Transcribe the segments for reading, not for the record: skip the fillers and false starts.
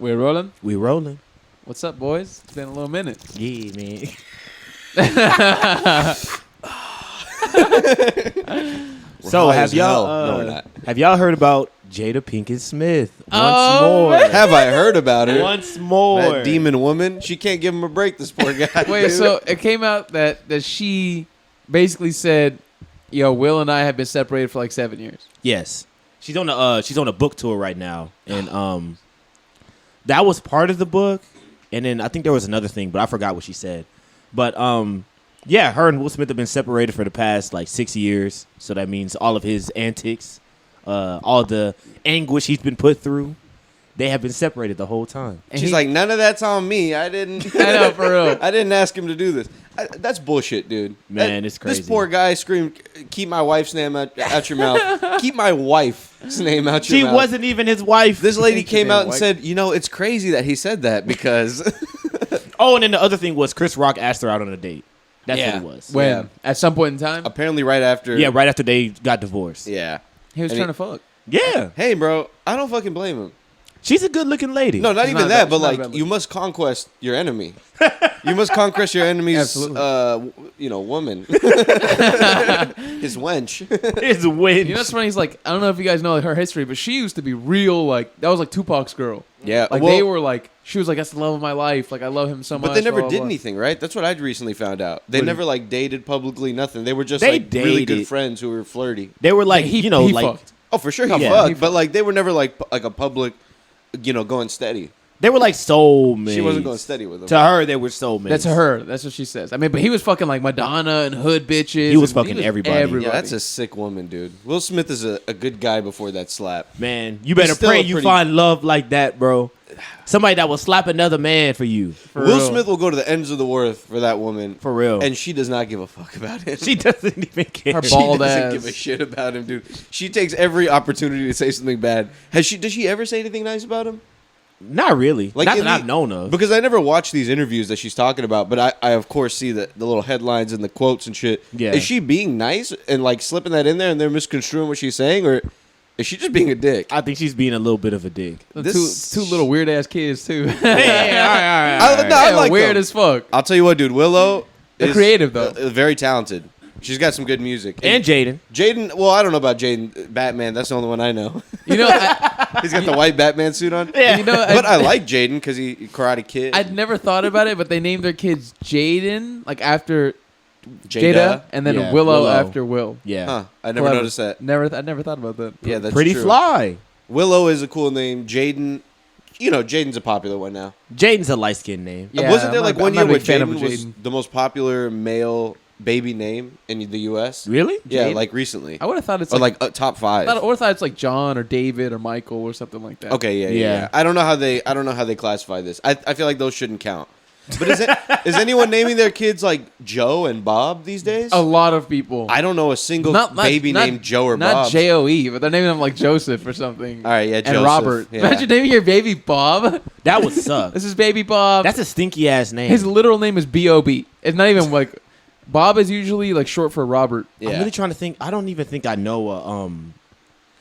We're rolling. We rolling. What's up, boys? It's been a little minute. Yeah, man. So have y'all No, we're not. have y'all heard about Jada Pinkett Smith once Oh, more? man. Have I heard about her? Once more. That demon woman. She can't give him a break, this poor guy. Wait, dude. so it came out that she basically said, "Yo, Will and I have been separated for like 7 years." Yes. She's on a book tour right now, and that was part of the book, and then I think there was another thing, but I forgot what she said. But yeah, her and Will Smith have been separated for the past like 6 years, so that means all of his antics, all the anguish he's been put through, they have been separated the whole time. And She's like, none of that's on me. I didn't. I know, for real. I didn't ask him to do this. That's bullshit, dude. Man, it's crazy. This poor guy screamed, "Keep my wife's name out your mouth. Keep my wife's name out your She mouth." wasn't even his wife. This lady Thank you, came damn out and wife. said, it's crazy that he said that because Oh, and then the other thing was Chris Rock asked her out on a date. That's Yeah. what it was. when Yeah. at some point in time apparently right after. Yeah, right after they got divorced. Yeah. he was And trying to fuck. Yeah. Hey, bro, I don't fucking blame him. She's a good-looking lady. No, not She's even not that, bad- but she's not like bad you must conquest your enemy. You must conquest your enemy's, Absolutely. woman. His wench. It's a win. You know what's funny? He's like, I don't know if you guys know her history, but she used to be real. Like that was like Tupac's girl. Yeah, Like well, they were like, she was like, that's the love of my life. Like I love him so much. but they never blah, blah, did blah. anything, right? That's what I recently found out. They What do never like dated publicly, nothing. They were just They like really good dated. friends who were flirty. They were like, He like fucked. Oh, for sure he Yeah. fucked, He but like they were never like a public, going steady. they were like soulmates. She wasn't going steady with him. To her, they were soulmates. That's her. That's what she says. I mean, but he was fucking like Madonna and hood bitches. He was and fucking everybody. Yeah, that's a sick woman, dude. Will Smith is a good guy before that slap. Man, you better still pray a you pretty- find love like that, bro. Somebody that will slap another man for you. For Will real. Smith will go to the ends of the earth for that woman. For real. And she does not give a fuck about him. She doesn't even care. Her She bald doesn't ass. give a shit about him, dude. She takes every opportunity to say something bad. Does she ever say anything nice about him? Not really. Like Not in that the- I've known of. Because I never watch these interviews that she's talking about, but I of course see the little headlines and the quotes and shit. Yeah. Is she being nice and like slipping that in there and they're misconstruing what she's saying, or is she just being a dick? I think she's being a little bit of a dick. This- two little weird ass kids too. Hey, all right. I like weird them. as fuck. I'll tell you what, dude. Willow They're is creative, though. Very talented. She's got some good music. And Jaden. Jaden, well, I don't know about Jaden. Batman, that's the only one I know. You know, He's got the white Batman suit on. Yeah. you know, But I like Jaden because he Karate Kid. I'd never thought about it, but they named their kids Jaden, like after Jada, and then Yeah, Willow Willow. after Will. Yeah. Huh? I never Clever. noticed that. I never thought about that. Yeah, that's Pretty true. fly. Willow is a cool name. Jaden, Jaden's a popular one now. Jaden's a light skinned name. Yeah, Wasn't there I'm like not- one I'm year not a where big fan of Jaden was Jaden. the most popular male baby name in the U.S.? Really? Yeah, Jaden? like recently. I would have thought it's Or like, top five. I thought it's like John or David or Michael or something like that. Okay, yeah. Yeah. I don't know how they classify this. I feel like those shouldn't count. But is anyone naming their kids like Joe and Bob these days? A lot of people. I don't know a single baby named Joe or not Bob. Joe, but they're naming them like Joseph or something. All right, yeah, and Joseph, Robert. yeah. Imagine naming your baby Bob. That would suck. This is baby Bob. That's a stinky ass name. His literal name is B.O.B. It's not even like Bob is usually like short for Robert. Yeah. I'm really trying to think. I don't even think I know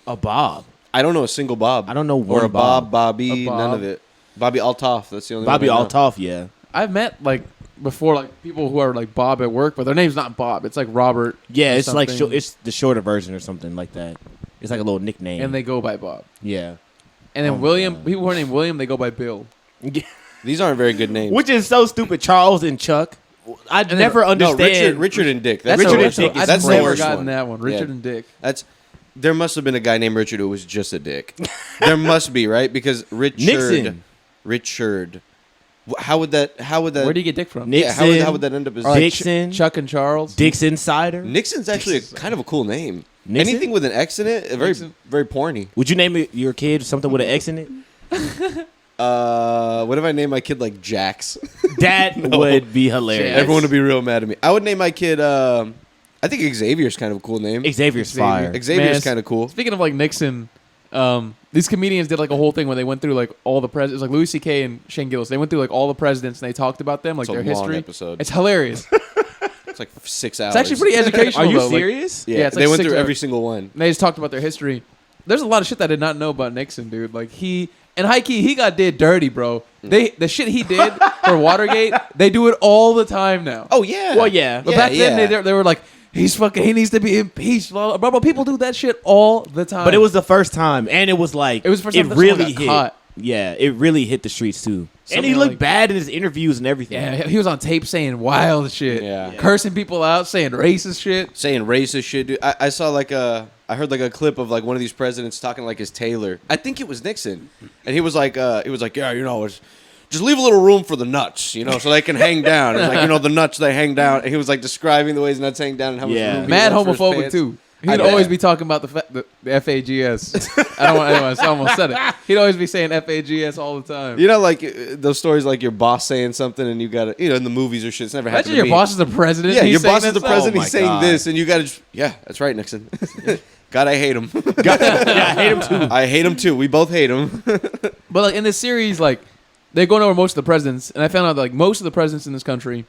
a Bob. I don't know a single Bob. I don't know or one a Bob, Bob. Bobby, A Bob. none of it. Bobby Altoff. That's the only Bobby one. I know. Altoff, yeah. I've met like before like people who are like Bob at work, but their name's not Bob. It's like Robert. Yeah, or it's like something, it's the shorter version or something like that. It's like a little nickname. and they go by Bob. yeah. And then Oh my William, God. people who are named William, they go by Bill. These aren't very good names. Which is so stupid. Charles and Chuck. I then- never no, understand. Richard and Dick. That's Richard a, and Dick is that's I've the never worst gotten one. that one. Richard Yeah. and Dick. There must have been a guy named Richard who was just a dick. There must be, right? Because Nixon. Richard. How would that? Where do you get Dick from? Nick- Yeah, Nixon? how would that end up as Or like Dixon. Chuck and Charles. Dixon Cider. Nixon's actually kind of a cool name. Nixon? Anything with an X in it, very Nixon? very porny. Would you name your kid something with an X in it? What if I name my kid like Jax? That would be hilarious. Jax. Everyone would be real mad at me. I would name my kid. I think Xavier's kind of a cool name. Xavier's fire. Xavier's Man, kind of cool. Speaking of like Nixon, these comedians did like a whole thing when they went through like all the presidents, like Louis C.K. and Shane Gillis. They went through like all the presidents and they talked about them, like It's a their long history. episode. It's hilarious. It's like 6 hours. It's actually pretty educational. Are you though. Like, serious? Yeah, Yeah, it's they like went 6 through hours. every single one. And they just talked about their history. There's a lot of shit that I did not know about Nixon, dude. Like he And high key, he did dirty, bro. The shit he did for Watergate, they do it all the time now. Oh yeah. Well, yeah. But back then, they were like, he needs to be impeached. Blah, blah, blah. People do that shit all the time. But it was the first time, and it was like It was the first time that really someone got hit. caught. Yeah, it really hit the streets too. And Something he looked like- bad in his interviews and everything. Yeah, he was on tape saying wild shit. Yeah. Cursing people out, saying racist shit. Saying racist shit, dude. I saw I heard like a clip of like one of these presidents talking like his tailor. I think it was Nixon, and he was like, yeah, just leave a little room for the nuts, so they can hang down. It's like, the nuts they hang down. And he was like describing the way his nuts hang down and how much Yeah. room he Mad wants for his homophobic pants. too. I He'd bet. always be talking about the FAGS. I don't want anyone. I almost said it. He'd always be saying FAGS all the time. Like those stories, like your boss saying something, and you gotta, in the movies or shit. It's never happened Imagine to your me. boss is the president. Yeah, he's your saying boss is the that president. Oh He's my saying God. this, and you gotta, yeah, that's right, Nixon. God, I hate him. Yeah, I hate him too. I hate him too. We both hate him. But like in this series, like they're going over most of the presidents, and I found out that, like most of the presidents in this country,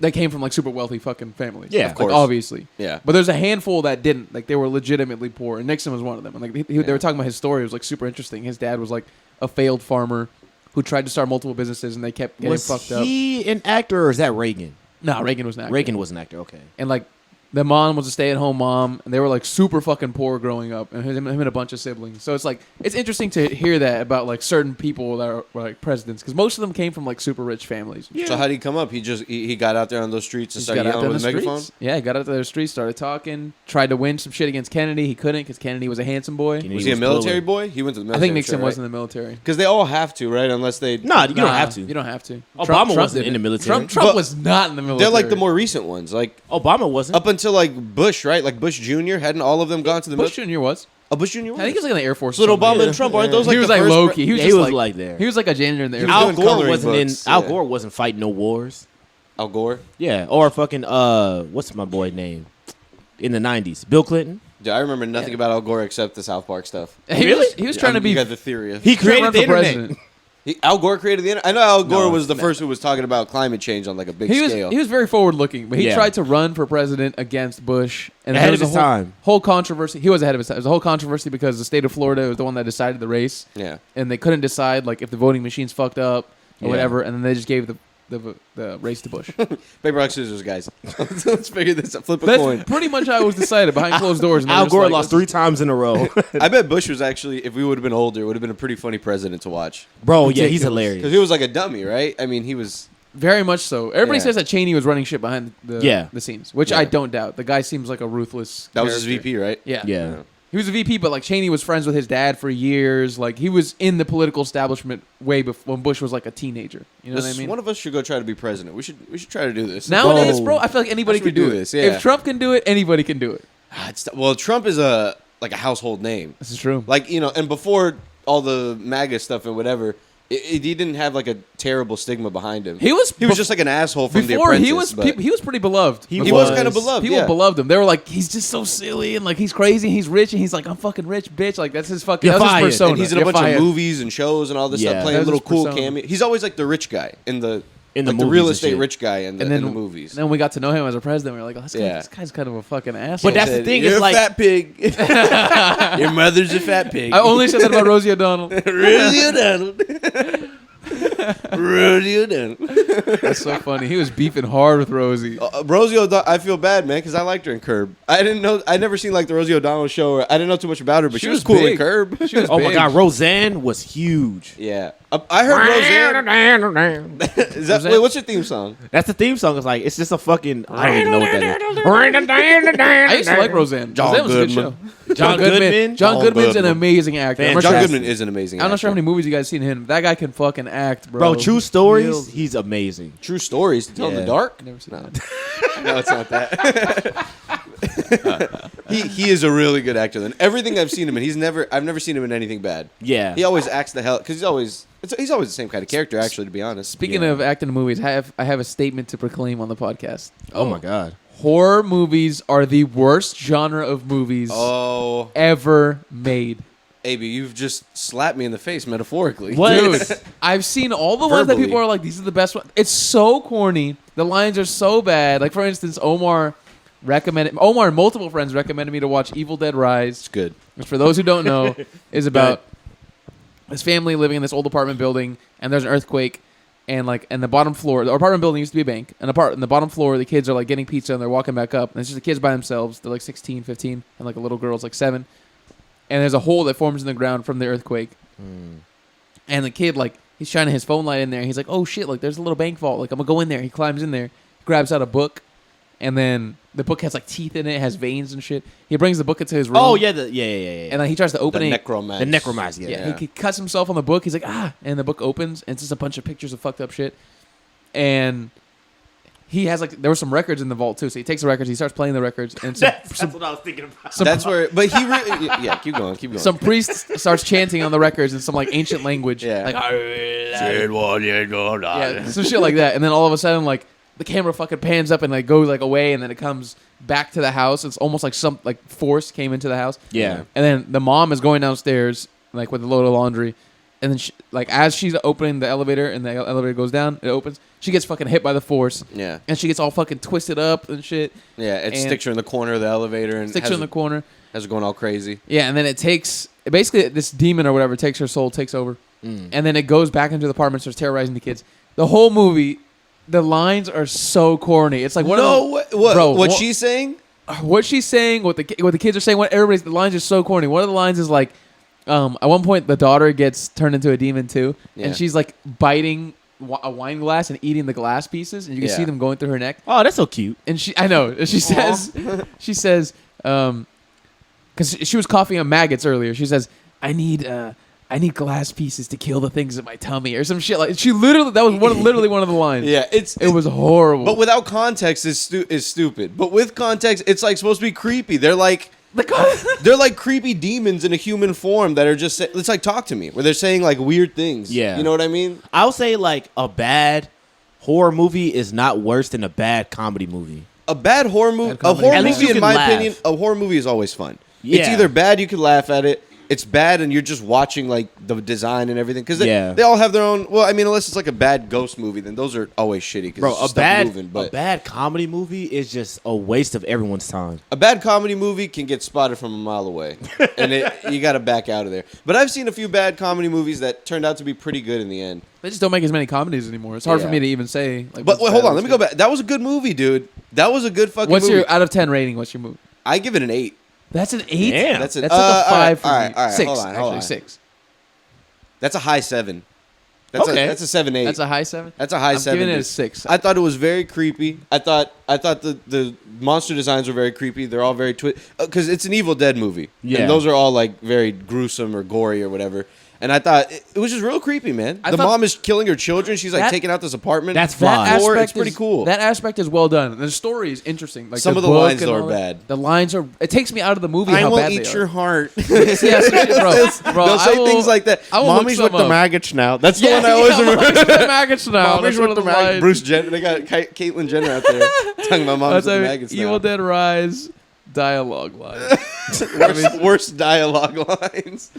they came from like super wealthy fucking families. Yeah, Like, of course. obviously. Yeah. But there's a handful that didn't. Like they were legitimately poor, and Nixon was one of them. And like they were talking about his story. It was like super interesting. His dad was like a failed farmer who tried to start multiple businesses, and they kept getting Was fucked up. he an actor or is that Reagan? Nah, Reagan was not. Reagan was an actor. Okay. And like the mom was a stay-at-home mom, and they were like super fucking poor growing up, and him and a bunch of siblings. So it's like it's interesting to hear that about like certain people that are like presidents, because most of them came from like super rich families. So how did he come up? He got out there on those streets and He started got out yelling there in with the a megaphone. streets. Yeah, he got out there in the streets, started talking, tried to win some shit against Kennedy. He couldn't because Kennedy was a handsome boy. Kennedy Was he a was military cooler. boy? He went to the I military. think Nixon was in the military. because they all have to, right? Unless they. Nah, you don't have to. You don't have to. Obama wasn't did in it. the military. Trump But was not in the military. They're like the more recent ones, like Obama wasn't. up until like Bush, right? Like Bush Jr. Hadn't all of them gone to the Bush military? Jr. was. Oh, Bush Jr. Was? I think he was like in the Air Force. So or Obama something. and Trump aren't those like He was the like first low pre- key. He was Yeah, just he was like like there. He was like a janitor in the Air was Force. Al doing Gore coloring wasn't books, in. Al yeah. Gore wasn't fighting no wars. Al Gore. Yeah, or fucking what's my boy name? In the '90s, Bill Clinton. Yeah, I remember nothing about Al Gore except the South Park stuff. He was trying to be. You got the theory of He trying to created run the for internet. president. Al Gore created the internet. I know Al Gore No, was the no. first who was talking about climate change on like a big He scale. was very forward looking, but he Yeah. tried to run for president against Bush, and Ahead there of was his a time. whole controversy. He was ahead of his time. There was a whole controversy because the state of Florida was the one that decided the race, yeah. and they couldn't decide like if the voting machines fucked up or Yeah. whatever, and then they just gave the race to Bush. Paper, rock, scissors, guys. Let's figure this out. Flip a That's coin. pretty much how it was decided behind closed doors. and they were Al just Gore like, lost 3 times in a row. I bet Bush was actually, if we would have been older, would have been a pretty funny president to watch. Bro, yeah, he's Ridiculous. hilarious. Because he was like a dummy, right? I mean, he was. Very much so. Everybody Yeah. says that Cheney was running shit behind Yeah. the scenes, which Yeah. I don't doubt. The guy seems like a ruthless. That was his character. VP, right? Yeah. Yeah. He was a VP, but like Cheney was friends with his dad for years. Like he was in the political establishment way before when Bush was like a teenager. You know what I mean? One of us should go try to be president. We should try to do this. Nowadays, Bro. bro, I feel like anybody How should could we do do it. this? Yeah. If Trump can do it, anybody can do it. Well, Trump is a household name. This is true. Like, and before all the MAGA stuff and whatever, he didn't have like a terrible stigma behind him. He was just like an asshole from The before Apprentice. he was but he was pretty beloved. He he before. was kind of beloved. People yeah. beloved him. They were like, he's just so silly and like he's crazy. And he's rich and he's like, I'm fucking rich, bitch. Like that's his fucking. You're That's his fired. persona. And he's in a You're bunch fired. of movies and shows and all this Yeah. stuff, playing That was little his cool persona. cameo. He's always like the rich guy in the In the like the movies real and estate shit. rich guy in the, And then in the movies. Then we got to know him as a president. We were like, oh, Yeah. this guy's kind of a fucking asshole. But that's the thing, You're it's a like- fat pig. Your mother's a fat pig. I only said that about Rosie O'Donnell. Rosie O'Donnell. Rosie O'Donnell. That's so funny. He was beefing hard with Rosie. Rosie O'Donnell, I feel bad, man, because I liked her in Curb. I'd never seen like the Rosie O'Donnell show. Or I didn't know too much about her, but she was cool in big. Curb. She was Oh my big. God, Roseanne was huge. Yeah, I heard Roseanne. Is that Roseanne? wait? What's your theme song? That's the theme song. It's like it's just a fucking. I don't even know what that I used to like Roseanne. John Roseanne was a good Goodman. show. John Goodman? John John Goodman's an Goodman. amazing actor. I'm not John sure- Goodman is an amazing. I'm not sure how actor. many movies you guys seen him. That guy can fucking act, bro. Bro, True Stories. Real- He's amazing. True stories to tell in the Yeah. dark. Never seen No. that. No, it's not that. he is a really good actor. Then everything I've seen him in, I've never seen him in anything bad. Yeah. He always acts the hell because he's always the same kind of character. Actually, to be honest. Speaking Yeah. of acting in movies, I have a statement to proclaim on the podcast. Oh my God. Horror movies are the worst genre of movies Oh, ever made. AB, you've just slapped me in the face metaphorically. What? Dude, I've seen all the ones that Verbally. people are like, these are the best ones. It's so corny. The lines are so bad. Like, for instance, Omar and multiple friends recommended me to watch Evil Dead Rise, It's good. which for those who don't know, is about this family living in this old apartment building, and there's an earthquake, and like, and the bottom floor, the apartment building used to be a bank, and in the bottom floor, the kids are like getting pizza, and they're walking back up, and it's just the kids by themselves. They're like 16, 15, and like a little girl's like 7, and there's a hole that forms in the ground from the earthquake, and the kid like he's shining his phone light in there. He's like, oh shit, like there's a little bank vault. Like I'm gonna go in there. He climbs in there, grabs out a book, and then the book has like teeth in it, has veins and shit. He brings the book into his room. Oh yeah, yeah. And then he tries to The open it. necromancer. The necromancer. Yeah, he cuts himself on the book. He's like, and the book opens, and it's just a bunch of pictures of fucked up shit. And he has like, there were some records in the vault too. So he takes the records, he starts playing the records, and That's what I was thinking about. That's where, but he really, yeah. Keep going. some priest starts chanting on the records in some like ancient language. Yeah. Like, yeah, some shit like that. And then all of a sudden, like the camera fucking pans up and like goes like away, and then it comes back to the house. It's almost like some like force came into the house. Yeah. And then the mom is going downstairs like with a load of laundry, and then she, like as she's opening the elevator and the elevator goes down, it opens. She gets fucking hit by the force. Yeah. And she gets all fucking twisted up and shit. Yeah, it And sticks her in the corner of the elevator and Sticks her in the corner. has her going all crazy. Yeah, and then it takes basically this demon or whatever takes her soul, takes over, and then it goes back into the apartment, starts terrorizing the kids. The whole movie, the lines are so corny. It's like what What she's saying? what she's saying, what the kids are saying, what everybody's the lines are so corny. One of the lines is like, at one point the daughter gets turned into a demon too, Yeah. and she's like biting a wine glass and eating the glass pieces, and you can Yeah. see them going through her neck. Oh, that's so cute. And I know. And she says, because she was coughing on maggots earlier. She says, I need glass pieces to kill the things in my tummy or some shit like. She literally literally one of the lines. Yeah, it was horrible. But without context, is stupid. But with context, it's like supposed to be creepy. They're like creepy demons in a human form that are just. It's like talk to me, where they're saying like weird things. Yeah. You know what I mean? I'll say like a bad horror movie is not worse than a bad comedy movie. A bad horror movie. Bad A comedy. horror At least movie, you in can my laugh. opinion, a horror movie is always fun. Yeah. It's either bad, you can laugh at it. It's bad, and you're just watching like the design and everything because Yeah. they all have their own. Well, I mean, unless it's like a bad ghost movie, then those are always shitty. Bro, Cause a bad moving, but a bad comedy movie is just a waste of everyone's time. a bad comedy movie can get spotted from a mile away, and you got to back out of there. But I've seen a few bad comedy movies that turned out to be pretty good in the end. they just don't make as many comedies anymore. It's hard for Yeah. me to even say. Like, But what's wait, bad hold on, and let me what's go back. That was a good movie, dude. That was a good fucking good. What's movie. your out of 10 rating? What's your movie? I give it an 8. That's an 8. Damn. That's That's it. like a all 5 right, for all me. right, all right, 6 hold on, actually hold on. 6. That's a high 7. That's Okay. that's a 7-8. That's a high 7. That's a high I'm 7. giving it a dude. 6. I thought it was very creepy. I thought the monster designs were very creepy. They're all very because it's an Evil Dead movie. Yeah. And those are all like very gruesome or gory or whatever. And I thought it was just real creepy, man. I The thought- mom is killing her children. She's like That- taking out this apartment. That's floor. fly. It's pretty cool. That aspect is well done. The story is interesting. Like Some of the book lines, and though, all are that. bad. The lines are. It takes me out of the movie. I how will bad eat they your are. heart. Yeah, some shit, bro. They'll say I will- things like that. I will look Mommy's some with the up. maggots now. That's the Yeah, one I always remember. Mommy's with the maggots now. Mommy's That's one with of the the maggots. lines. Bruce Jenner. They got Caitlyn Jenner out there talking about mommy's That's with the a maggots Evil now. Dead Rise dialogue line. worst dialogue lines.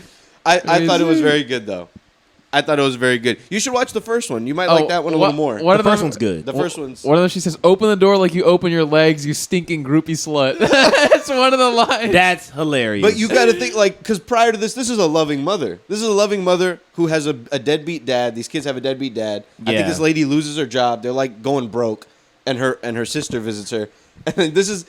I thought it was very good though. I thought it was very good. You should watch the first one. You might like that one a little more. One The of them, first one's good. The first one's One of them, she says, "Open the door like you open your legs, you stinking groupie slut." That's one of the lines. That's hilarious. But you got to think like because prior to this is a loving mother. This is a loving mother who has a deadbeat dad. These kids have a deadbeat dad. I Yeah. think this lady loses her job. They're like going broke, and her sister visits her. And this is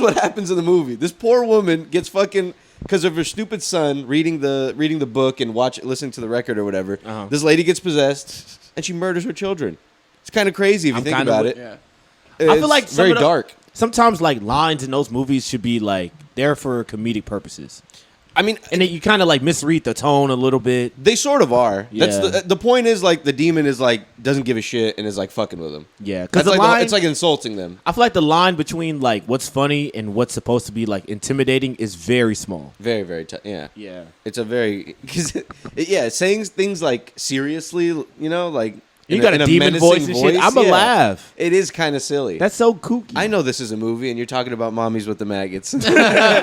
what happens in the movie. This poor woman gets fucking because of her stupid son reading the book and listening to the record or whatever. Uh-huh. This lady gets possessed and she murders her children. It's kind of crazy if you I'm think kinda about with- it. yeah. I feel like It's some very of the- dark. sometimes like lines in those movies should be like there for comedic purposes, I mean, and then you kind of like misread the tone a little bit. they sort of are. That's Yeah. the point is like the demon is like doesn't give a shit and is like fucking with them. Yeah, because That's the like line, it's like insulting them. I feel like the line between like what's funny and what's supposed to be like intimidating is very small. Very very yeah. Yeah, It's a very because saying things like seriously, you know, like you in got in a demon menacing voice and shit. I'm a yeah. laugh. It is kind of silly. That's so kooky. I know this is a movie and you're talking about mommies with the maggots.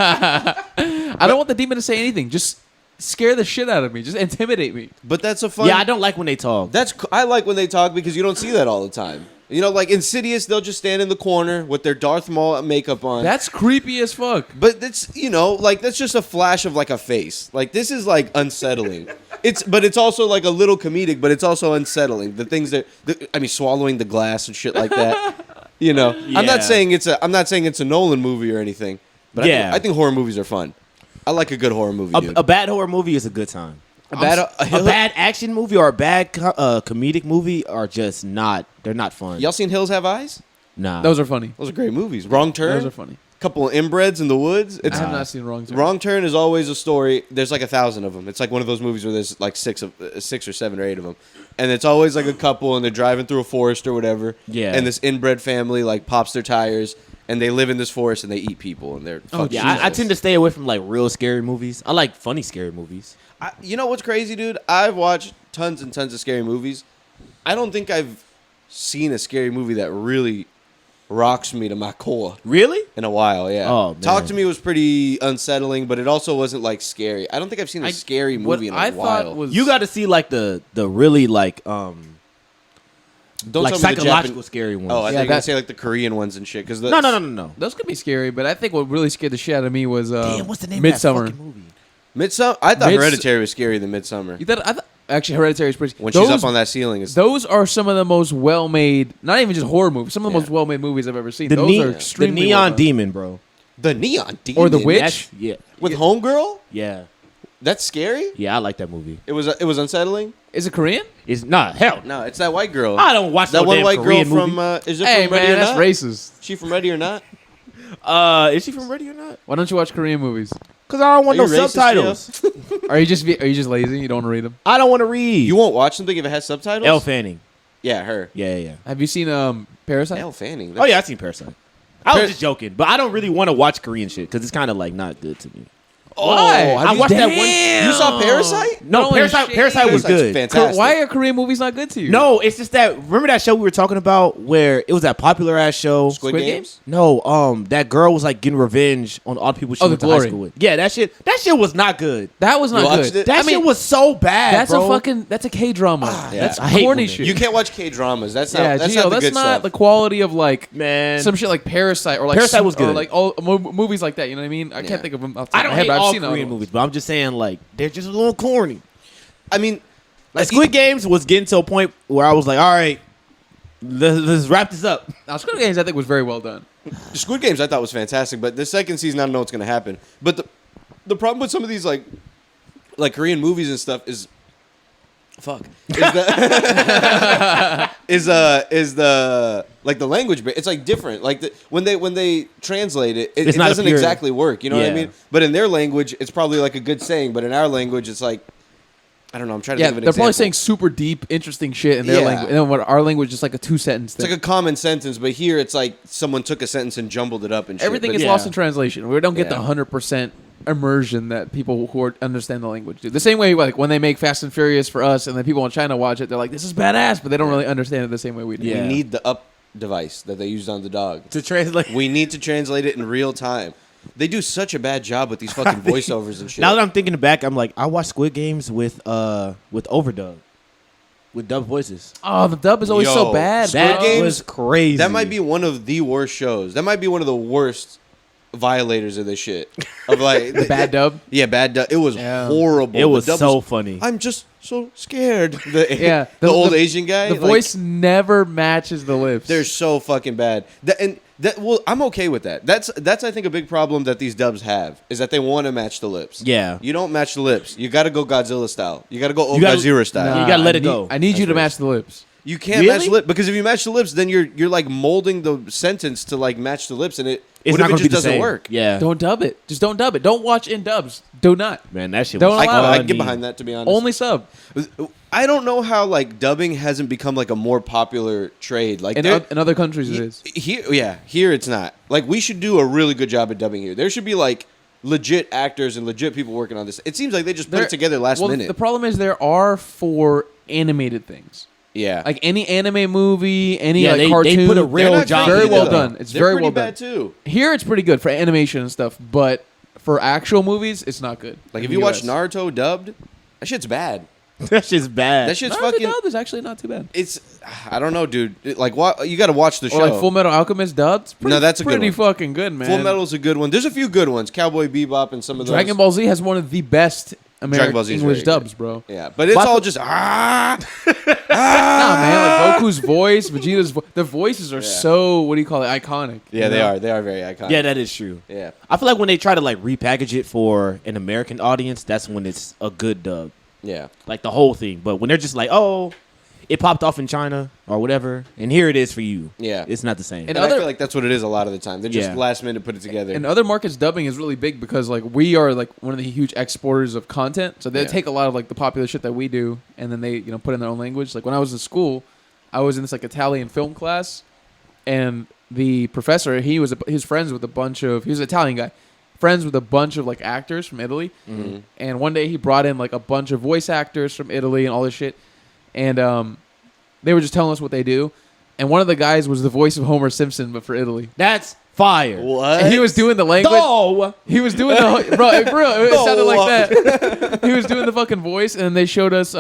I don't want the demon to say anything. Just scare the shit out of me. Just intimidate me. But that's a fun. Yeah, I don't like when they talk. I like when they talk because you don't see that all the time. You know, like Insidious, they'll just stand in the corner with their Darth Maul makeup on. That's creepy as fuck. But it's, you know, like that's just a flash of like a face. Like this is like unsettling. it's also like a little comedic, but it's also unsettling. The things swallowing the glass and shit like that. You know, I'm not saying it's a Nolan movie or anything, but Yeah. I think horror movies are fun. I like a good horror movie, dude. A bad horror movie is a good time. A A bad action movie or a bad comedic movie are just not. They're not fun. Y'all seen Hills Have Eyes? Nah. Those are funny. Those are great movies. Wrong Turn. Those are funny. Couple of inbreds in the woods. I have not seen Wrong Turn. Wrong Turn is always a story. There's like 1,000 of them. It's like one of those movies where there's like 6 or 7 or 8 of them, and it's always like a couple, and they're driving through a forest or whatever. Yeah. And this inbred family like pops their tires, and they live in this forest, and they eat people, and they're fucking Yeah, I useless. tend to stay away from like real scary movies. I like funny scary movies. You know what's crazy, dude? I've watched tons and tons of scary movies. I don't think I've seen a scary movie that really rocks me to my core Really? in a while. Yeah. Oh, man. Talk to Me was pretty unsettling, but it also wasn't like scary. I don't think I've seen a scary movie in a I while. thought was You got to see like the really like Don't like tell me the psychological scary ones. Oh, I Yeah, think you're gonna that- say like the Korean ones and shit. Because no. those could be scary, but I think what really scared the shit out of me was Damn, what's the name Midsummer. of that fucking movie? Midsummer. I thought Mids- Hereditary was scarier than Midsummer. You thought, actually Hereditary is pretty. When those, she's up on that ceiling, it's those are some of the most well-made, not even just horror movies. Some of the Yeah. most well-made movies I've ever seen. The, Those are the extremely Neon well done. Demon, bro. the Neon Demon Or The Witch? That's, yeah, with Homegirl. yeah, That's scary. yeah. I like that movie. It was unsettling. Is it Korean? It's not hell. No, it's that white girl. I don't watch that no one damn white Korean girl movie. from. Is it Hey from Ready man, or that's Not? racist. She from Ready or Not? Is she from Ready or Not? Why don't you watch Korean movies? Because I don't want Are no you racist, subtitles. Are you just lazy? You don't want to read them? I don't want to read. You won't watch something if it has subtitles. Elle Fanning. Yeah, her. Yeah. Have you seen Parasite? Elle Fanning. Oh yeah, I seen Parasite. I was Par- just joking, but I don't really want to watch Korean shit because it's kind of like not good to me. Why? I watched that one. You saw Parasite? No, No, Parasite. shit. Parasite was Parasite's good. fantastic. Why are Korean movies not good to you? No, it's just that. Remember that show we were talking about where it was that popular ass show? Squid Squid Games? No, that girl was like getting revenge on all the people she Oh, went The to high Glory. school with. Yeah, that shit was not good. That was You not watched good. it? That shit was so bad. That's bro. that's a K drama. yeah. That's I hate corny when shit. You can't watch K dramas. That's not. yeah, that's Gio, not the that's good not stuff. the quality of like man. some shit like Parasite or like Parasite was or good. like all movies like that. You know what I mean? I Yeah. can't think of them. Off the top I of don't my head, hate but I've all seen Korean other ones. movies, but I'm just saying like they're just a little corny. I mean, Like Squid Games was getting to a point where I was like, all right, let's wrap this up. Now, Squid Games I think was very well done. Squid Games I thought was fantastic, but the second season I don't know what's gonna happen. But the problem with some of these like Korean movies and stuff is is the like the language it's like different. Like when they translate it, it It's not doesn't pure- exactly work. You know what I Yeah. mean? But in their language, it's probably like a good saying. But in our language, it's like I don't know. I'm trying to Yeah, think of an they're probably example. saying super deep, interesting shit in their Yeah. language, and then what our language is like a 2-sentence It's thing. like a common sentence, but here it's like someone took a sentence and jumbled it up and shit. Everything But is Yeah. lost in translation. We don't get the Yeah. 100% immersion that people who understand the language do. The same way, like when they make Fast and Furious for us, and then people in China watch it, they're like, "This is badass," but they don't really understand it the same way we do. Yeah. we need the up device that they used on the dog. To translate. We need to translate it in real time. They do such a bad job with these fucking voiceovers and shit. Now that I'm thinking back, I'm like, I watched Squid Games with overdub, with dub voices. Oh, the dub is always Yo, so bad. Squid bro. Games- was crazy. That might be one of the worst shows. That might be one of the worst violators of this shit. Of like The bad dub. Yeah, bad. It was Yeah. horrible. It was The dub so funny. I'm just so scared. The, Yeah, the old Asian guy. The like, voice never matches the lips. they're so fucking bad. Well, I'm okay with that. That's I think a big problem that these dubs have is that they want to match the lips. Yeah. You don't match the lips. You got to go Godzilla style. You got to go You gotta- Godzilla style. Nah. You gotta let it I need- go. I need you to That's match the lips. You can't Really? match the lip because if you match the lips, then you're like molding the sentence to like match the lips, and It's what not if gonna it be just the doesn't same. work? Yeah. Don't dub it. Just don't dub it. Don't watch in dubs. Do not. Man, that shit Don't was allow it. I funny. can get behind that, to be honest. Only sub. I don't know how like dubbing hasn't become like a more popular trade. Like In other countries, it is. here it's not. Like we should do a really good job at dubbing here. There should be like legit actors and legit people working on this. It seems like they just put it together last minute. The problem is there are for animated things. Yeah, Like any anime movie, any Yeah, like they cartoon. put a They're real not job. Very crazy, well though. done. It's They're very pretty well bad done. too. Here it's pretty good for animation and stuff, but for actual movies, it's not good. Like in if the you watch US. Naruto dubbed, that shit's bad. That shit's bad. That shit's Naruto fucking. dub is actually not too bad. It's I don't know, dude. Like what you got to watch the Or show. like Full Metal Alchemist dubbed. It's pretty, No, that's a good pretty one. fucking good, man. Full Metal's a good one. There's a few good ones. Cowboy Bebop and some of those. Dragon Ball Z has one of the best Dragon Ball Z is English very dubs, bro. Yeah, but it's But I all just Nah, man, like Goku's voice, Vegeta's the voices are so iconic. yeah, you they know? are. They are very iconic. Yeah, that is true. Yeah. I feel like when they try to like repackage it for an American audience, that's when it's a good dub, Yeah. like the whole thing. But when they're just like, oh, it popped off in China or whatever, and here it is for you. Yeah. It's not the same. And other- I feel like that's what it is a lot of the time. They're just Yeah. last minute put it together. And other markets, dubbing is really big because like we are like one of the huge exporters of content. So they Yeah. take a lot of like the popular shit that we do, and then they put in their own language. Like when I was in school, I was in this like Italian film class, and the professor he was friends with he was an Italian guy, friends with a bunch of like actors from Italy. Mhm. And one day he brought in like a bunch of voice actors from Italy and all this shit, and they were just telling us what they do. And one of the guys was the voice of Homer Simpson, but for Italy. That's fire. What? And he was doing the language. No. He was doing the bro. It sounded like that. He was doing the fucking voice, and they showed us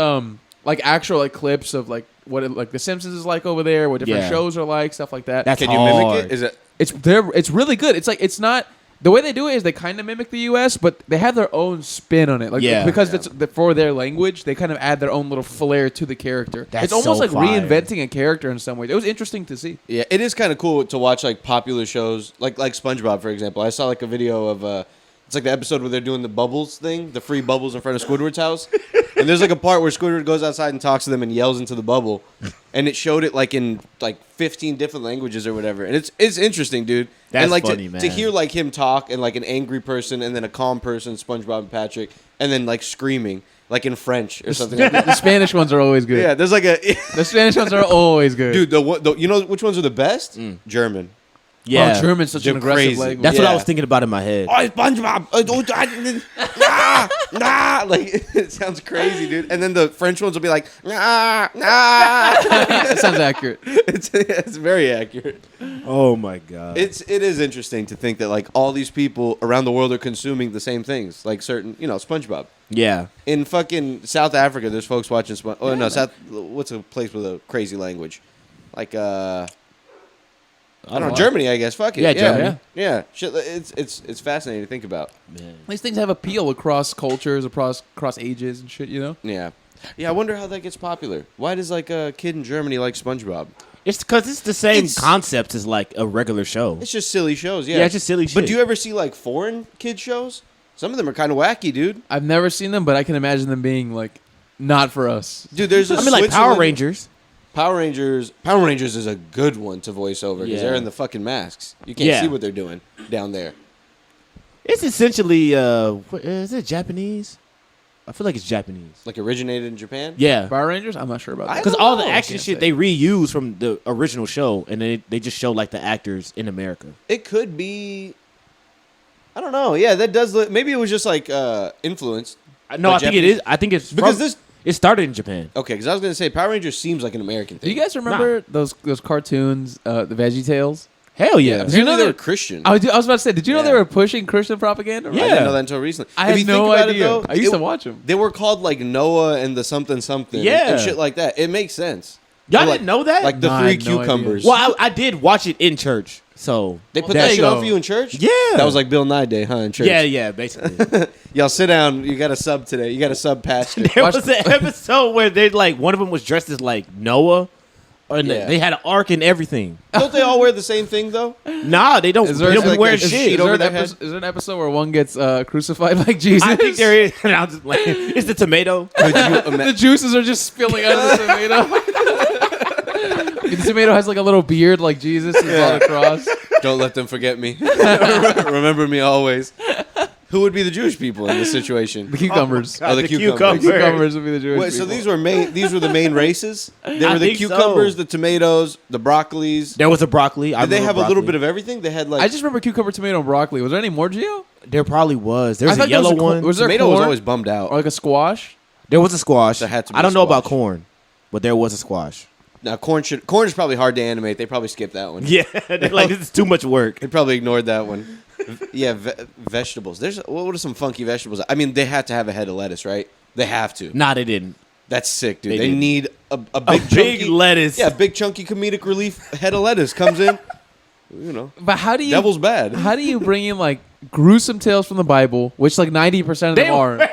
like actual like clips of like what like The Simpsons is like over there, what different Yeah. shows are like, stuff like that. That's Can you hard. mimic it? Is it? It's really good. It's like it's not the way they do it is they kind of mimic the U.S., but they have their own spin on it. Like Yeah. because Yeah. it's for their language, they kind of add their own little flair to the character. That's it's almost so like fire. reinventing a character in some ways. It was interesting to see. Yeah, it is kind of cool to watch like popular shows, like SpongeBob, for example. I saw like a video of it's like the episode where they're doing the bubbles thing, the free bubbles in front of Squidward's house, and there's like a part where Squidward goes outside and talks to them and yells into the bubble, and it showed it like in like 15 different languages or whatever, and it's interesting, dude. That's and like funny, to man. hear like him talk and like an angry person and then a calm person, SpongeBob and Patrick, and then like screaming like in French or something. like that. The Spanish ones are always good. Yeah, there's like a The Spanish ones are always good. dude. You know which ones are the best? German. Yeah. Oh, German's such an They're aggressive crazy. language. That's what I Yeah. was thinking about in my head. Oh, SpongeBob. Nah. Like, it sounds crazy, dude. And then the French ones will be like, nah. That sounds accurate. It's very accurate. Oh my god. It is interesting to think that, like, all these people around the world are consuming the same things. Like, certain, SpongeBob. Yeah. In fucking South Africa, there's folks watching what's a place with a crazy language? Like, I don't know, Germany, I guess. Fuck it. Yeah, Germany. Yeah. Shit, it's fascinating to think about. Man. These things have appeal across cultures, across ages and shit. Yeah. Yeah, I wonder how that gets popular. Why does like a kid in Germany like SpongeBob? It's because it's the same It's- concept as like a regular show. It's just silly shows, yeah. Yeah, it's just silly But shit. do you ever see like foreign kid shows? Some of them are kind of wacky, dude. I've never seen them, but I can imagine them being like not for us. Dude, there's a I mean, like Power Switzerland- Rangers. Power Rangers is a good one to voice over because Yeah. they're in the fucking masks. You can't Yeah. see what they're doing down there. It's essentially, is it Japanese? I feel like it's Japanese. Like originated in Japan. Yeah. Power Rangers? I'm not sure about that. I Because don't all the know. action Can't shit say. they reuse from the original show, and they just show like the actors in America. It could be. I don't know. Yeah, that does. Maybe it was just like influenced. No, by I think it Japanese- is. I think it's Because from- this. it started in Japan. Okay, because I was gonna say Power Rangers seems like an American Do thing. you guys remember those cartoons, the Veggie Tales? Hell yeah. Do you Apparently know they that- were Christian. I was about to say, did you know they Yeah. were pushing Christian propaganda? I Yeah. didn't know that until recently. I If had you no think about idea. It, though, I used to watch them. They were called like Noah and the something something. Yeah. and shit like that. It makes sense. Y'all Or, like- didn't know that? Like the No, I three had no idea. cucumbers. Well, I did watch it in church. So They put There that you shit on go. for you in church? yeah. That was like Bill Nye Day, huh? In church. yeah, basically. Y'all sit down. You got a sub today. You got a sub pastor. There Watch- was an episode where they like one of them was dressed as like Noah, and Yeah. they had an ark and everything. Don't they all wear the same thing though? Nah, they don't. Is They there, don't be like wearing a shit. sheet is, over there an their head? is there an episode where one gets crucified like Jesus? I think there is. And I was just like, it's the tomato. Could you The imagine? juices are just spilling out of the tomato. The tomato has like a little beard like Jesus. He's Yeah. on a cross. Don't let them forget me. Remember me always. Who would be the Jewish people in this situation? The cucumbers. Oh, the The cucumbers. cucumbers would be the Jewish Wait, so people. these were the main races. They I were the think cucumbers, so. the tomatoes, the broccolis. There was a broccoli. Did they have a little bit of everything? They had like I just remember cucumber, tomato, and broccoli. Was there any more, Gio? There probably was. I There's a thought there was yellow a one. Was there tomato corn? was always bummed out. Or like a squash? There was a squash. There had to be I don't a know about squash. corn, but there was a squash. Now corn is probably hard to animate. They probably skipped that one. Yeah, they're like this is too much work. They probably ignored that one. Yeah, vegetables. What are some funky vegetables? I mean, they had to have a head of lettuce, right? They have to. Nah, they didn't. That's sick, dude. They They didn't. need a A big, big chunky, lettuce. Yeah, big chunky comedic relief head of lettuce comes in. You know, But how do you devil's bad. how do you bring in like gruesome tales from the Bible, which like 90% of They them are? were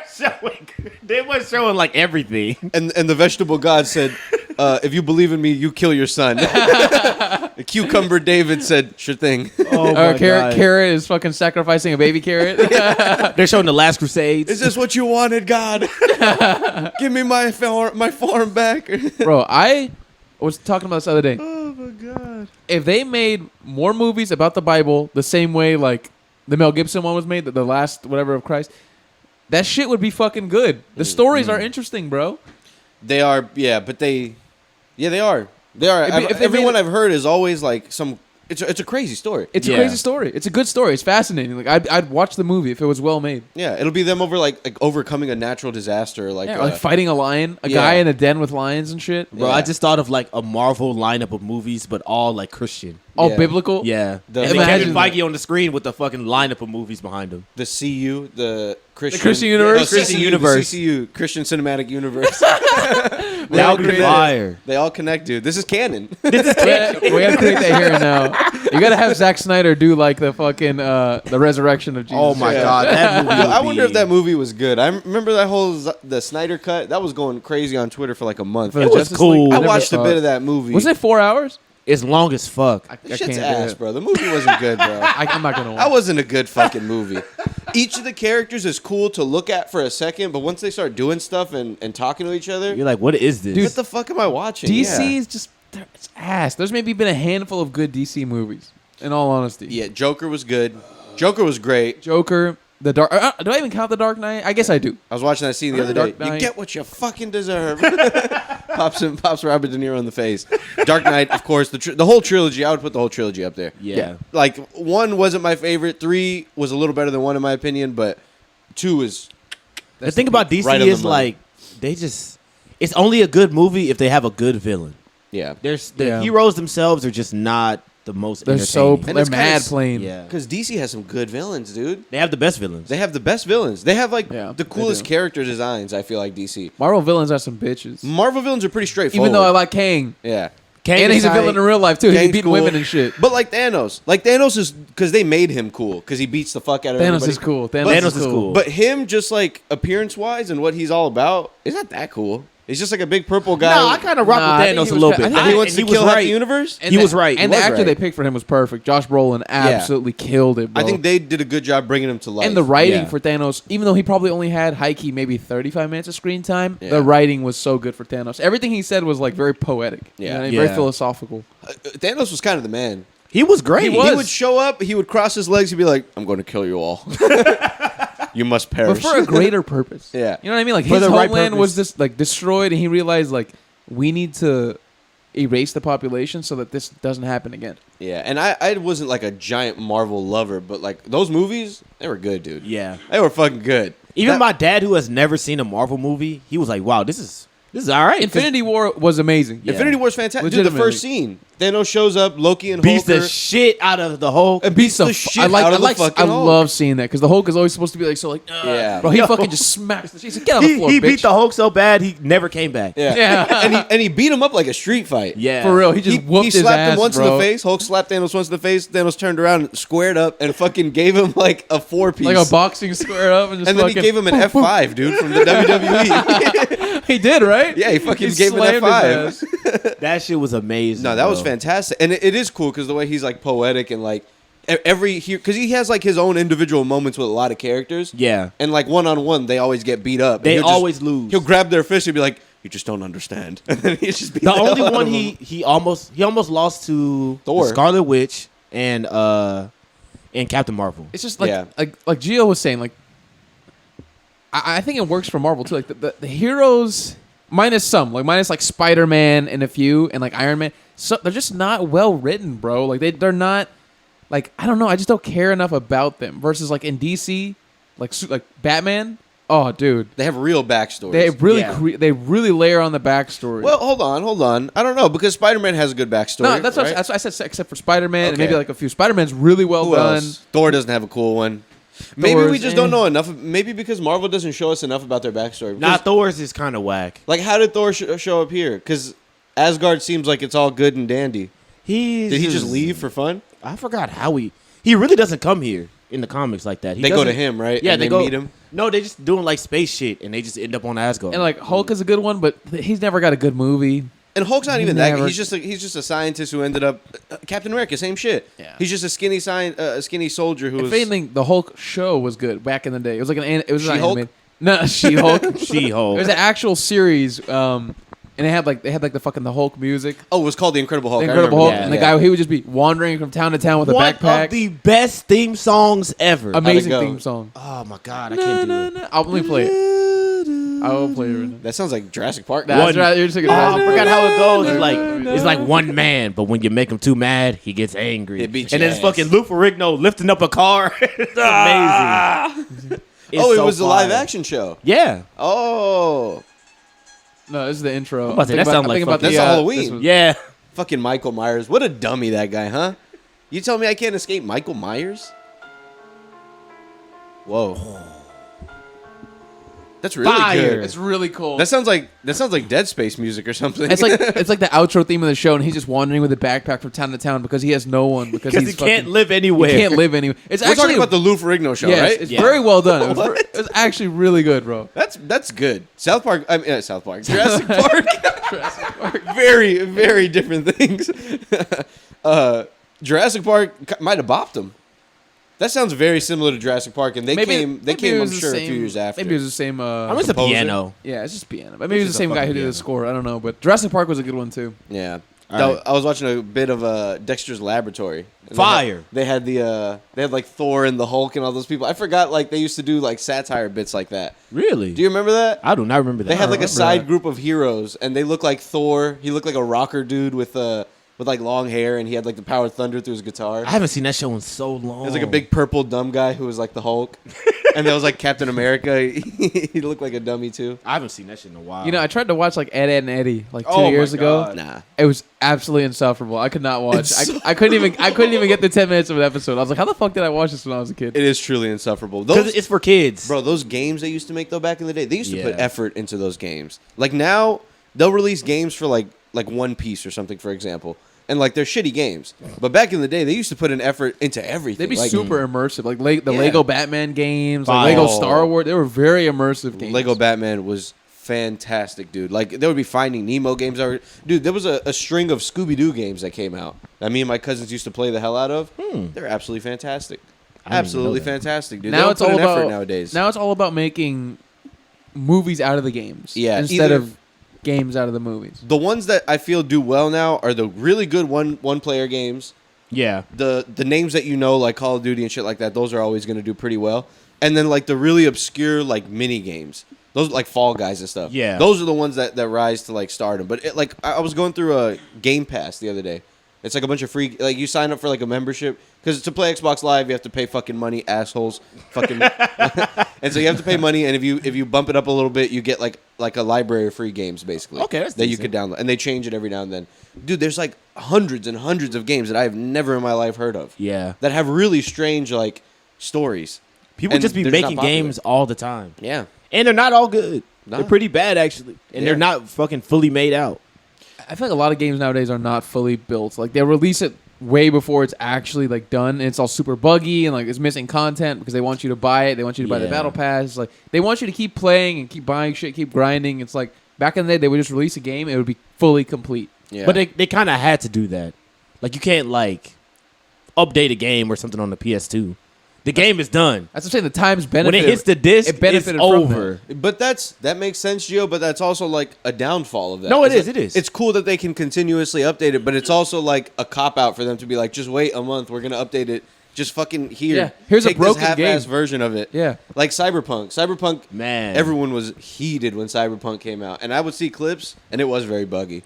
They weren't showing like everything. And the vegetable god said, "If you believe in me, you kill your son." The cucumber David said, "Sure thing." Oh Carrot is fucking sacrificing a baby carrot. They're showing the Last Crusades. Is this what you wanted, God? Give me my farm back. Bro, I was talking about this the other day. Oh my god. If they made more movies about the Bible the same way like the Mel Gibson one was made, the last whatever of Christ, that shit would be fucking good. The stories are interesting, bro. They are, yeah, but they are. They are. If they Everyone made I've heard is always like some. It's a crazy story. It's a Yeah. crazy story. It's a good story. It's fascinating. Like I'd watch the movie if it was well made. Yeah, it'll be them over like overcoming a natural disaster, like, Yeah, or like fighting a lion, a yeah. guy in a den with lions and shit. Bro, Yeah. I just thought of like a Marvel lineup of movies, but all like Christian. All Yeah. biblical. Yeah. The- And then Imagine Kevin Feige on the screen with the fucking lineup of movies behind him. the CU, the Christian, Christian universe? No, Christian CCU, universe. the CCU, Christian Cinematic Universe. That would be create- fire. They all connect, dude. This is canon. We gotta create that here and now. You gotta have Zack Snyder do like the fucking the resurrection of Jesus. Oh my Yeah. god, that movie. I would wonder be- if that movie was good. I remember that whole the Snyder cut. That was going crazy on Twitter for like a month. For the It was Justice cool. League? I never watched a saw bit it. of that movie. Wasn't it 4 hours? It's long as fuck. I Shit's can't do ass, it. bro. The movie wasn't good, bro. I'm not gonna. That wasn't a good fucking movie. Each of the characters is cool to look at for a second, but once they start doing stuff and talking to each other, You're like, what is this? what the fuck am I watching? DC Yeah. is just it's ass. There's maybe been a handful of good DC movies. In all honesty, Yeah, Joker was good. Joker was great. Joker, the Dark. Do I even count the Dark Knight? I guess I do. I was watching that scene the other day. Dark Knight. You get what you fucking deserve. pops Robert De Niro in the face. Dark Knight, of course, the whole trilogy. I would put the whole trilogy up there. Yeah. Like 1 wasn't my favorite. 3 was a little better than 1 in my opinion, but 2 is The thing about DC right on the is money. like they just it's only a good movie if they have a good villain. yeah. There's the Yeah. heroes themselves are just not the most They're so entertaining. And they're it's kinda mad s- plain. Yeah. Because DC has some good villains, dude. They have the best villains. They have the best villains. They have like Yeah, the they coolest do. character designs. I feel like DC. Marvel villains are some bitches. Marvel villains are pretty straightforward. Even though I like Kang, yeah. Kang and is he's a tight. villain in real life too. He Kang's beat cool. women and shit. But like Thanos is because they made him cool because he beats the fuck out of Thanos everybody. is cool. Thanos is cool. But him, just like appearance wise and what he's all about, is not that cool. He's just like a big purple guy. No, I kind of rock Nah, I with think Thanos he a was little ki- I bit. think and he I- wants and to he was kill half right. the universe. And He the- was right. He And the was actor right. they picked for him was perfect. Josh Brolin absolutely killed it, bro. I think they did a good job bringing him to life. and the writing Yeah. for Thanos, even though he probably only had high key maybe 35 minutes of screen time, Yeah. the writing was so good for Thanos. Everything he said was like very poetic. You Yeah. know what I mean? Yeah. Very philosophical. Thanos was kind of the man. He was great. He He was. would show up. He would cross his legs. He'd be like, "I'm going to kill you all. You must perish." But for a greater purpose. Yeah. You know what I mean? Like For his the right homeland was purpose. just like destroyed, and he realized like we need to erase the population so that this doesn't happen again. Yeah, and I wasn't like a giant Marvel lover, but like those movies, they were good, dude. Yeah. They were fucking good. Even That- my dad, who has never seen a Marvel movie, he was like, "Wow, this is all right." Infinity War was amazing. Yeah. Infinity War's fantastic. Dude, the Legitimately. first scene, Thanos shows up, Loki and beats Hulk the are- shit out of the Hulk. and Beats the shit I like. out I of the like. fucking I Hulk. love seeing that because the Hulk is always supposed to be like so like. Yeah. Bro, he No. fucking just smacks the shit. He's like, get on the floor, He bitch. beat the Hulk so bad he never came back. Yeah. Yeah. and he beat him up like a street fight. Yeah. For real. He just whooped he his slapped ass, him once bro. in the face. Hulk slapped Thanos once in the face. Thanos turned around and squared up and fucking gave him like a 4-piece. Like a boxing square up and just and then he fucking- gave him an F5, dude, from the WWE. He did, right? Yeah, he fucking He gave him an slammed his F5. ass. That shit was amazing. No, that was bro. fantastic, and it is cool because the way he's like poetic and like because he has like his own individual moments with a lot of characters. Yeah. And like 1-on-1, they always get beat up. And They he'll just- always lose. He'll grab their fist and be like, "You just don't understand," and then he just beat The hell only out one of him. he almost lost to Thor. the Scarlet Witch and Captain Marvel. It's just like Yeah. like Gio was saying, like I think it works for Marvel too. Like the heroes minus like Spider-Man and a few and like Iron Man, so they're just not well written, bro. Like they're not like I don't know, I just don't care enough about them versus like in DC, like Batman. Oh, dude. They have real backstories. They really Yeah. they really layer on the backstory. Well, hold on. I don't know because Spider-Man has a good backstory. no, that's right? what I said except for Spider-Man and Okay. maybe like a few. Spider-Man's really well Who done. else? Thor doesn't have a cool one. Maybe we Thor's, just eh. don't know enough. Maybe because Marvel doesn't show us enough about their backstory. Nah, Because, Thor's is kind of whack. like, how did Thor show up here? Because Asgard seems like it's all good and dandy. Did Did he just leave for fun? I forgot how he really doesn't come here. in the comics like that. He They go to doesn't- him, right? Yeah, And they they go meet him. No, they just doing like space shit, and they just end up on Asgard. And like Hulk is a good one, but he's never got a good movie. And Hulk's not even that. Never- He's just a scientist who ended up Captain America. Same shit. Yeah. He's just a skinny soldier who If was. anything, the Hulk show was good back in the day. It was like it was not She-Hulk? animated. No, She-Hulk. It She-Hulk. was an actual series, and they had like the Hulk music, Oh, it was called the Incredible Hulk. the I Incredible remember Hulk, that. and the Yeah. guy he would just be wandering from town to town with a One backpack. of the best theme songs ever. Amazing go? theme song. Oh my god, I can't do it. Let me play it. I will play it right now. That sounds like Jurassic Park. That's One- right. You're just Oh, I forgot how it goes. It's like one man, but when you make him too mad, he gets angry. It beats and your then it's ass. fucking Lou Ferrigno lifting up a car. It's amazing. It's Oh, it so was a fire. live action show. Yeah, Oh, No, this is the intro. I'm about to say, that sound like fucking- That's Halloween. yeah. fucking Michael Myers. What a dummy that guy, huh? You tell me I can't escape Michael Myers? Whoa. That's really Fire. good. It's really cool. That sounds like Dead Space music or something. It's like the outro theme of the show, and he's just wandering with a backpack from town to town because he has no one because Because he's he can't fucking- live anywhere. He can't live anywhere. It's we're actually talking about the Lou Ferrigno show, yes, right? It's Yeah. very well done. It was, What? it was actually really good, bro. That's good. South Park. South Park. Jurassic Park. Very, very different things. Jurassic Park might have bopped him. That sounds very similar to Jurassic Park, and they came. it I'm was the sure, a same- few years after. Maybe it was the same. I mean, it's a Composer? piano. Yeah, it's just piano. But maybe it was just the a same guy who fucking did piano. the score. I don't know. But Jurassic Park was a good one too. Yeah. All No, right. I was watching a bit of Dexter's Laboratory. And Fire. They had like Thor and the Hulk and all those people. I forgot like they used to do like satire bits like that. Really? Do you remember that? I do not remember that. They had like a remember side that. group of heroes, and they looked like Thor. He looked like a rocker dude with like long hair, and he had like the power of thunder through his guitar. I haven't seen that show in so long. There was like a big purple dumb guy who was like the Hulk, and there was like Captain America. He looked like a dummy too. I haven't seen that shit in a while. You know, I tried to watch like Ed, Ed and Eddie like 2 Oh my years ago. God. Nah, It was absolutely insufferable. I could not watch. It's so- I couldn't even get to 10 minutes of an episode. I was like, how the fuck did I watch this when I was a kid? it is truly insufferable. because Those it's for kids. bro, those games they used to make though back in the day, they used to put Yeah. effort into those games. Like now, they'll release games for like One Piece or something, for example. And like they're shitty games, but back in the day they used to put an effort into everything. They'd be like, super immersive, like the Yeah. Lego Batman games, like Fire. Lego Oh. Star Wars. They were very immersive games. Lego Batman was fantastic, dude. Like there would be Finding Nemo games. Dude, there was a string of Scooby Doo games that came out that me and my cousins used to play the hell out of. They're absolutely fantastic. I didn't even know Absolutely that. fantastic, dude. Now They don't it's put all an effort about nowadays. Now it's all about making movies out of the games, Yeah, instead either- of games out of the movies. The ones that I feel do well now are the really good one player games. Yeah. The names that you know, like Call of Duty and shit like that, those are always going to do pretty well. And then like the really obscure like mini games, those like Fall Guys and stuff. Yeah. those are the ones that rise to like stardom. But like I was going through a Game Pass the other day. It's like a bunch of free, like you sign up for like a membership because to play Xbox Live you have to pay fucking money, assholes, fucking. And so you have to pay money, and if you bump it up a little bit, you get like a library of free games basically. Okay, that's that you decent. could download, and they change it every now and then. Dude, there's like hundreds and hundreds of games that I have never in my life heard of. Yeah. That have really strange like stories. People And just be they're just making not popular. games all the time. Yeah. And they're not all good. Nah. They're pretty bad, actually. And Yeah. they're not fucking fully made out. I feel like a lot of games nowadays are not fully built. Like they release it way before it's actually like done, and it's all super buggy and like it's missing content because they want you to buy it. They want you to buy the Yeah. battle pass. It's like they want you to keep playing and keep buying shit, keep grinding. It's like back in the day they would just release a game, it would be fully complete. Yeah. But they kind of had to do that. Like, you can't, like, update a game or something on the PS2. The game is done. That's what I'm saying. The times When benefit. it hits the disc, it it's benefited from over. But that makes sense, Gio. But that's also like a downfall of that. No, it It's is, like- it is. It's cool that they can continuously update it, but it's also like a cop out for them to be like, just wait a month, we're gonna update it. Just fucking here. Yeah, here's a Take broken this half-ass game. version of it. Yeah. Like Cyberpunk. Cyberpunk. Man. Everyone was heated when Cyberpunk came out, and I would see clips, and it was very buggy.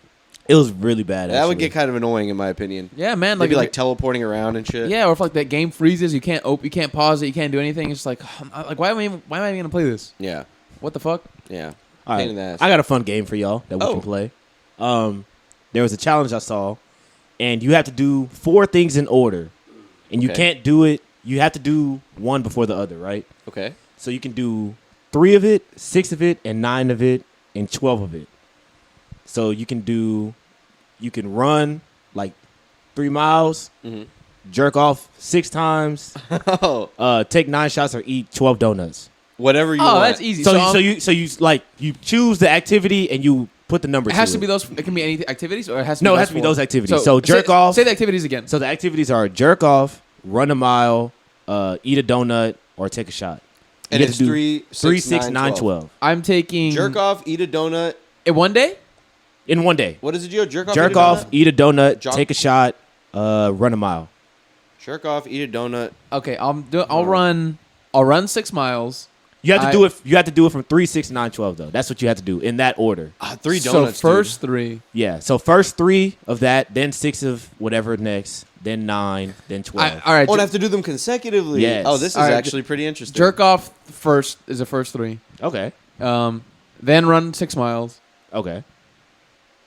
It was really bad, That would actually. get kind of annoying, in my opinion. Yeah, man. They'd Like, be like teleporting around and shit. yeah, or if like that game freezes, you can't pause it, you can't do anything. It's like, why am I even gonna play this? Yeah. What the fuck? Yeah. All Pain right. in the ass. I got a fun game for y'all that we Oh. can play. There was a challenge I saw, and you have to do 4 things in order. And you Okay. can't do it. You have to do one before the other, right? Okay. So you can do 3 of it, 6 of it, and 9 of it, and 12 of it. So you can run like 3 miles, Mm-hmm. jerk off 6 times, Oh, take 9 shots, or eat 12 donuts. whatever you Oh, want. that's easy. So, I'm- you choose the activity and you put the number. it has to to be those. It can be any activities, or it has to. No, be it those has to be four? those activities. So jerk off. Say the activities again. So the activities are jerk off, run a mile, eat a donut, or take a shot. You And get it's to do 3, 3, 6, 9, 12 I'm taking Jerk off, eat a donut. in one day. in one day. What is it, Gio? Jerk off, Jerk eat a off, donut? eat a donut, Jog- take a shot, run a mile. Jerk off, eat a donut. Okay, I'll run 6 miles. You have to I- do it. You have to do it from 3, 6, 9, 12 though. That's what you have to do in that order. 3 donuts. So first 3. Yeah. So first 3 of that, then 6 of whatever next, then 9, then 12. All right. Oh, and I have to do them consecutively. Yes. Oh, this is All right, actually pretty interesting. jerk off first is the first 3. Okay. Then run 6 miles, Okay.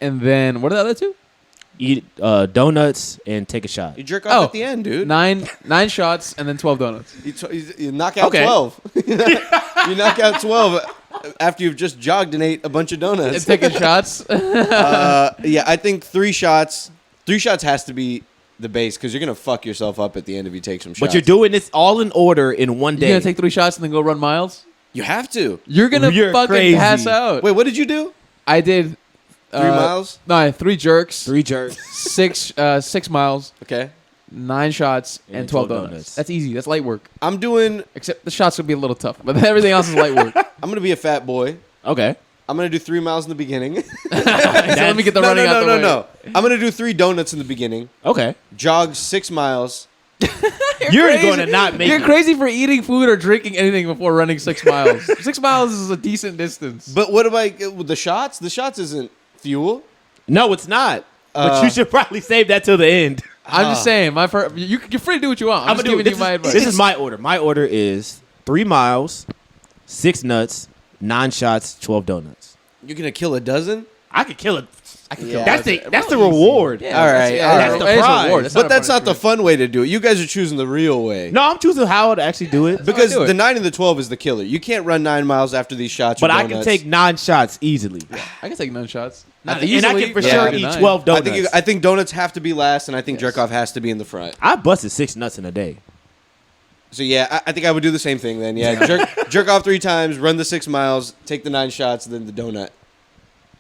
and then what are the other 2? Eat donuts and take a shot. You jerk off Oh. at the end, dude. 9 shots, and then 12 donuts. You knock out Okay. 12. You knock out 12 after you've just jogged and ate a bunch of And donuts. taking shots. Yeah, I think 3 shots. 3 shots has to be the base because you're gonna fuck yourself up at the end if you take some shots. But you're doing this all in order in one day. You're gonna take 3 shots and then go run miles. You have to. You're gonna You're fucking crazy. pass out. Wait, what did you do? I did 3 miles? No, 3 jerks, 3 jerks. 6 miles, Okay. 9 shots, and 12 donuts. donuts. That's easy. That's light work. I'm doing. Except the shots would be a little tough, but everything else is light work. I'm gonna be a fat boy. Okay. I'm gonna do 3 miles in the beginning. So let me get the running out the way. No. I'm gonna do 3 donuts in the beginning. Okay. Jog 6 miles. You're crazy. going to not make You're it. crazy for eating food or drinking anything before running 6 miles. 6 miles is a decent distance. But what am I with the shots? The shots isn't fuel. No, it's not. But you should probably save that till the end. I'm just saying, you're free to do what you want. I'm just giving you my advice. This is my order. My order is 3 miles, 6 nuts, 9 shots, 12 donuts. You're gonna kill a dozen. I could kill it. Yeah, That's the reward. Yeah, All that's- right, yeah, all that's right. the That's the prize. prize. But that's a not the fun way to do it. You guys are choosing the real way. No, I'm choosing how to actually do it. Because do it. the 9 and the 12 is the killer. You can't run 9 miles after these shots. But or I can donuts. take 9 shots easily. I can take 9 shots. And Not I easily, can for but sure I can eat do 9. 12 donuts. I think donuts have to be last, and I think Yes. jerk off has to be in the front. I busted 6 nuts in a day. So yeah, I think I would do the same thing then. Yeah, jerk off 3 times, run the 6 miles, take the 9 shots, then the donut.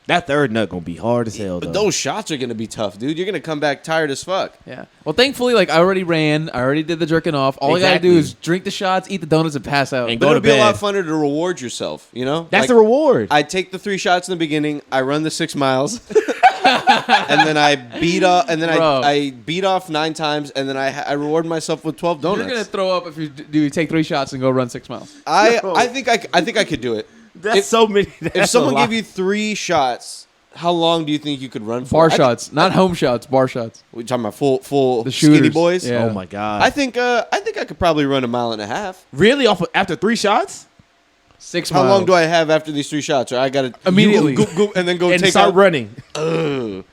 That third nut gonna be hard as hell though. But those shots are gonna be tough, dude. You're gonna come back tired as fuck. Yeah. Well, thankfully, like I already ran. I already did the jerking off. All I gotta Exactly. do is drink the shots, eat the donuts, and pass out. And But go it'll to be a lot bed. funner to reward yourself. You know, That's Like, the reward. I take the 3 shots in the beginning. I run the 6 miles, and then I beat off. And then Bro. I beat off 9 times, and then I reward myself with 12 donuts. You're gonna throw up if you do take 3 shots and go run 6 miles. I think I could do it. That's if- so many. If someone gave you 3 shots, how long do you think you could run for? Bar shots, not home shots. Bar shots. We talking about full The skinny shooters. boys? Yeah. Oh my god. I think I could probably run a mile and a half. Really off of, after 3 shots 6 How miles. long do I have after these 3 shots? Or I gotta Immediately. go, and then go and take start out. running? Ugh.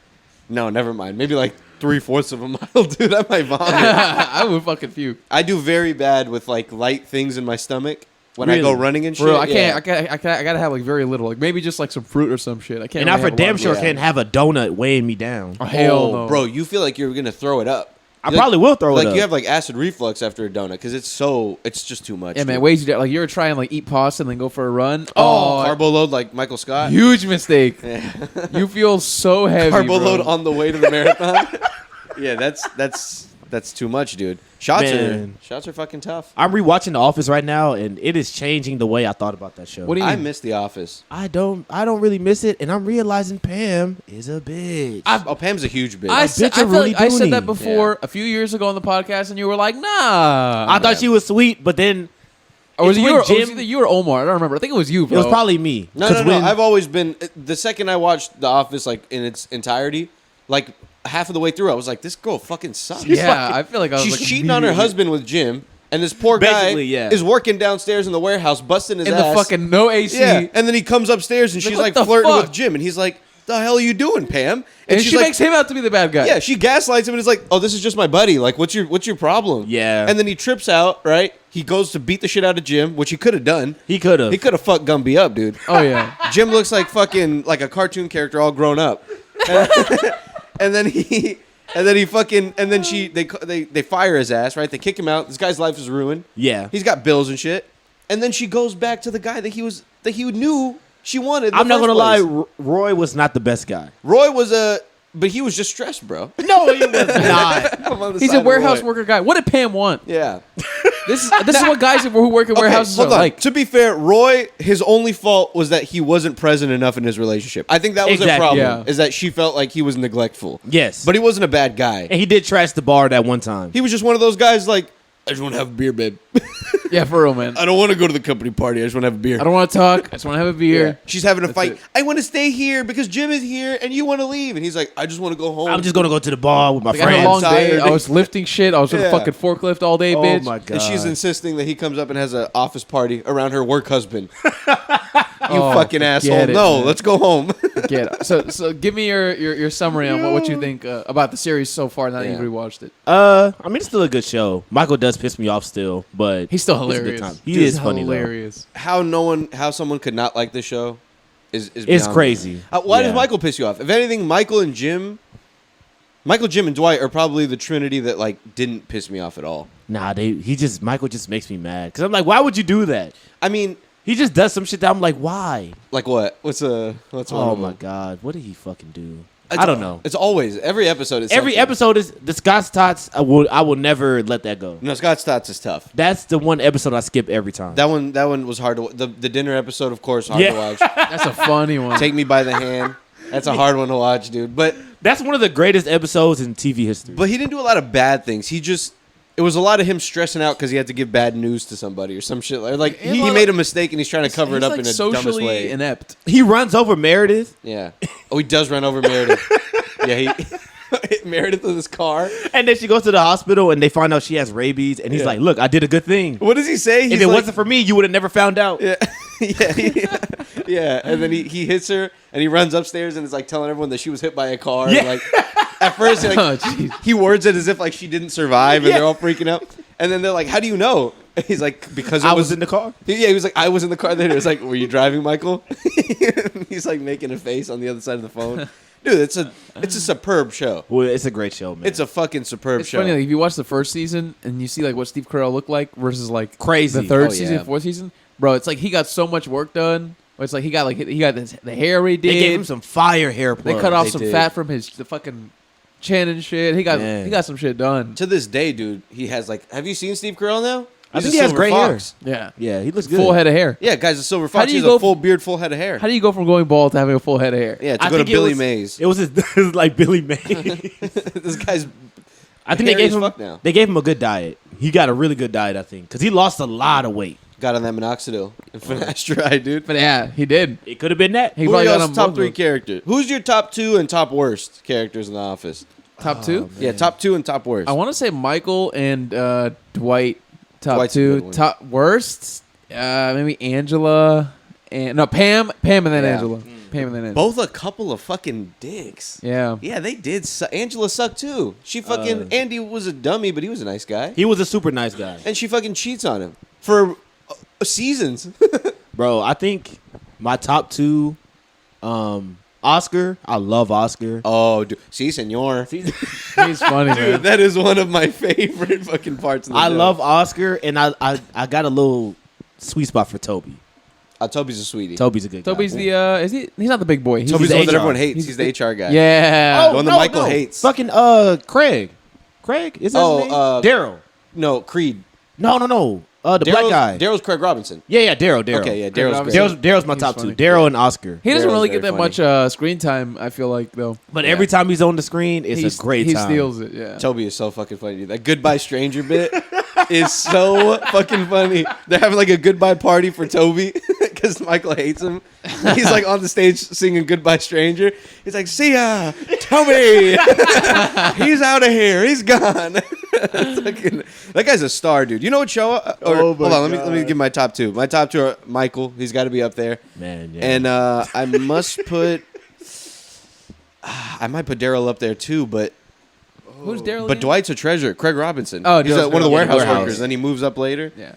No, never mind. Maybe like 3/4 of a mile, dude. I might vomit. I would fucking puke. I do very bad with like light things in my stomach when I go Really? running and shit. Bro, I Yeah. can't. I gotta have like very little. Like maybe just like some fruit or some shit. I can't. And I really for have a lot damn of sure it. yeah. can't have a donut weighing me down. Oh, hell Oh, no, bro, you feel like you're gonna throw it up. I Like- probably will throw it Like up. you have like acid reflux after a donut because it's just too much. Yeah, man. dude. Ways you do. Like you're trying like eat pasta and then go for a run. Oh, carbo load like Michael Scott. huge mistake. Yeah. You feel so heavy. Carbo bro. load on the way to the marathon. Yeah, that's too much, dude. Man. Shots are fucking tough. I'm rewatching The Office right now, and it is changing the way I thought about that show. What do you I mean? miss The Office. I don't really miss it, and I'm realizing Pam is a bitch. Oh, Pam's a huge bitch. I, A said, bitch I, of feel Rooney like I said that Dooney. before a few years ago on the podcast, and you were like, "Nah." I thought she was sweet, but then Or was it it's you? when Or, it was Jim- either you or Omar? I don't remember. I think it was you, it bro. was probably me. no. 'Cause when- I've always been the second I watched The Office like in its entirety, like half of the way through, I was like, this girl fucking sucks. Yeah, I feel like I was She's like cheating on her immediately- husband with Jim, and this poor guy Basically, yeah. is working downstairs in the warehouse, busting his in ass. the fucking no AC. Yeah, and then he comes upstairs and Like, she's what like the flirting fuck? with Jim, and he's like, "The hell are you doing, Pam?" And she's she like, makes him out to be the bad guy. yeah, she gaslights him and is like, "Oh, this is just my buddy. Like, what's your problem?" Yeah. And then he trips out. Right? He goes to beat the shit out of Jim, which he could have done. he could have. He could have fucked Gumby up, dude. Oh yeah. Jim looks like fucking like a cartoon character all grown up. And then And then he fucking and then they fire his ass, right? They kick him out. This guy's life is ruined. Yeah. He's got bills and shit. And then she goes back to the guy that he knew she wanted. in the I'm not first gonna lie, place. Roy was not the best guy. Roy was but he was just stressed, bro. No, he was not. I'm on the He's side a of warehouse Roy. worker guy. What did Pam want? Yeah. This is what guys who work in warehouses hold are on. like. To be fair, Roy, his only fault was that he wasn't present enough in his relationship. I think that was a Exactly. problem. Yeah. Is that she felt like he was neglectful. Yes. But he wasn't a bad guy. And he did trash the bar that one time. He was just one of those guys like, I just want to have a beer, babe. Yeah, for real, man. I don't want to go to the company party. I just want to have a beer. I don't want to talk. I just want to have a beer. Yeah. She's having a That's fight. it. I want to stay here because Jim is here and you want to leave. And he's like, I just want to go home. I'm just gonna go to the bar with my Like, I had friends. a long day. tired. I was lifting shit. I was with Yeah. a fucking forklift all day, Oh bitch. my god. And she's insisting that he comes up and has an office party around her work husband. You Oh, fucking forget asshole. it, No, man. let's go home. Get it. So give me your summary on what you think about the series so far. Now that Yeah. you've rewatched it, I mean, it's still a good show. Michael does piss me off still, but he's still it's a good hilarious. time. He Dude, is funny though. hilarious. how someone could not like the show is It's beyond me. crazy. Why Yeah. does Michael piss you off? If anything, Michael, Jim, and Dwight are probably the trinity that like didn't piss me off at all. Nah, Michael just makes me mad because I'm like, why would you do that? I mean, He just does some shit that I'm like, why? like what? What's one Oh of my them? god, what did he fucking do? It's- I don't know. It's always every episode is Every something. episode is the Scott Tots. I will never let that go. No, Scott Stotts is tough. That's the one episode I skip every time. That one was hard to the dinner episode, of course, hard Yeah. to watch. That's a funny one. Take Me by the Hand. That's a hard one to watch, dude. But That's one of the greatest episodes in TV history. he didn't do a lot of bad things. It was a lot of him stressing out because he had to give bad news to somebody or some shit. Like And he a lot made of- a mistake and he's trying to cover it He's, up like, in the dumbest socially way. inept. He runs over Meredith, Yeah. Oh, he does run over Meredith. Yeah, he hit Meredith with his car. and then she goes to the hospital, and they find out she has rabies, and he's Yeah. like, "Look, I did a good thing. What does he say? If He's it like- wasn't for me, you would have never found out." Yeah. Yeah. And then he hits her and he runs upstairs and is like telling everyone that she was hit by a car. Yeah. Like at first Oh, jeez. he words it as if like she didn't survive and they're all freaking out. And then they're like, "How do you know?" And he's like, "Because it I was in the car. Yeah, he was like, "I was in the car." Then it was like, "Were you driving, Michael?" He's like making a face on the other side of the phone. Dude, it's a superb show. Well, it's a great show, man. It's a fucking superb It's show. funny, like, if you watch the first season and you see like what Steve Carell looked like versus like Crazy. the third Oh, season, yeah. fourth season, bro. It's like he got so much work done. It's like he got the hair he they did. gave him some fire hair. They plug. cut off They some did. fat from the fucking chin and shit. He got Man. some shit done. To this day, dude, he has like. Have you seen Steve Carell now? I He's think a he has silver gray hair. fox. Yeah, Yeah, he looks good. full head of hair. Yeah, guy's a silver How fox. do He you has go a full beard, full head of hair. How do you go from going bald to having a full head of hair? Yeah, to I go to think it Billy was- Mays. It was like Billy Mays. This guy's. I think they hairy gave as him fuck now. they gave him a good diet. He got a really good diet, I think, because he lost a lot of weight. Got on that minoxidil and finasteride, dude. But yeah, he did. It could have been that. He Who are probably got y'all's on top both three of them. characters? Who's your top two and top worst characters in The Office? Top two. Yeah, top two and top worst. I want to say Michael and Dwight. Top Dwight's a good two. one. Top worst. Maybe Angela and no Pam. Pam and then Yeah. Angela. Pam and then Angela. Both a couple of fucking dicks. Yeah. Yeah, they did. Angela sucked too. She fucking Andy was a dummy, but he was a nice guy. He was a super nice guy, And she fucking cheats on him for seasons. bro. I think my top two, Oscar. I love Oscar. Oh, dude. Si, senor. He's funny, Dude, man. that is one of my favorite fucking parts of the I show. love Oscar, and I got a little sweet spot for Toby. Toby's a sweetie. Toby's a good guy. Toby's the is he? He's not the big boy. He's Toby's the the one that HR. everyone hates. He's He's the HR guy. Yeah. The one that Michael hates. Fucking Craig. Craig is that his name? Daryl. No, Creed. No. The black guy. Daryl's Craig Robinson. Yeah, Daryl. Okay, yeah, Craig Daryl's Robinson. great. Daryl's my He's top funny. two. Daryl and Oscar. He doesn't Daryl's really get very that funny. much screen time. I feel like though. But every time he's on the screen, it's He's- a great he time. steals it. Yeah. Toby is so fucking funny, dude. That goodbye stranger bit is so fucking funny. They're having like a goodbye party for Toby because Michael hates him. He's like on the stage singing Goodbye Stranger. He's like, "See ya, Toby. He's out of here. He's gone." Fucking- that guy's a star, dude. You know what show? Oh my hold on, let me God. give my top two. My top two are Michael. He's got to be up there. Man, yeah. And I must put. I might put Daryl up there too, but Who's Daryl? but again? Dwight's a treasure. Craig Robinson. Oh, he's Daryl's one of the Craig warehouse Robinson. workers. Then he moves up later. Yeah.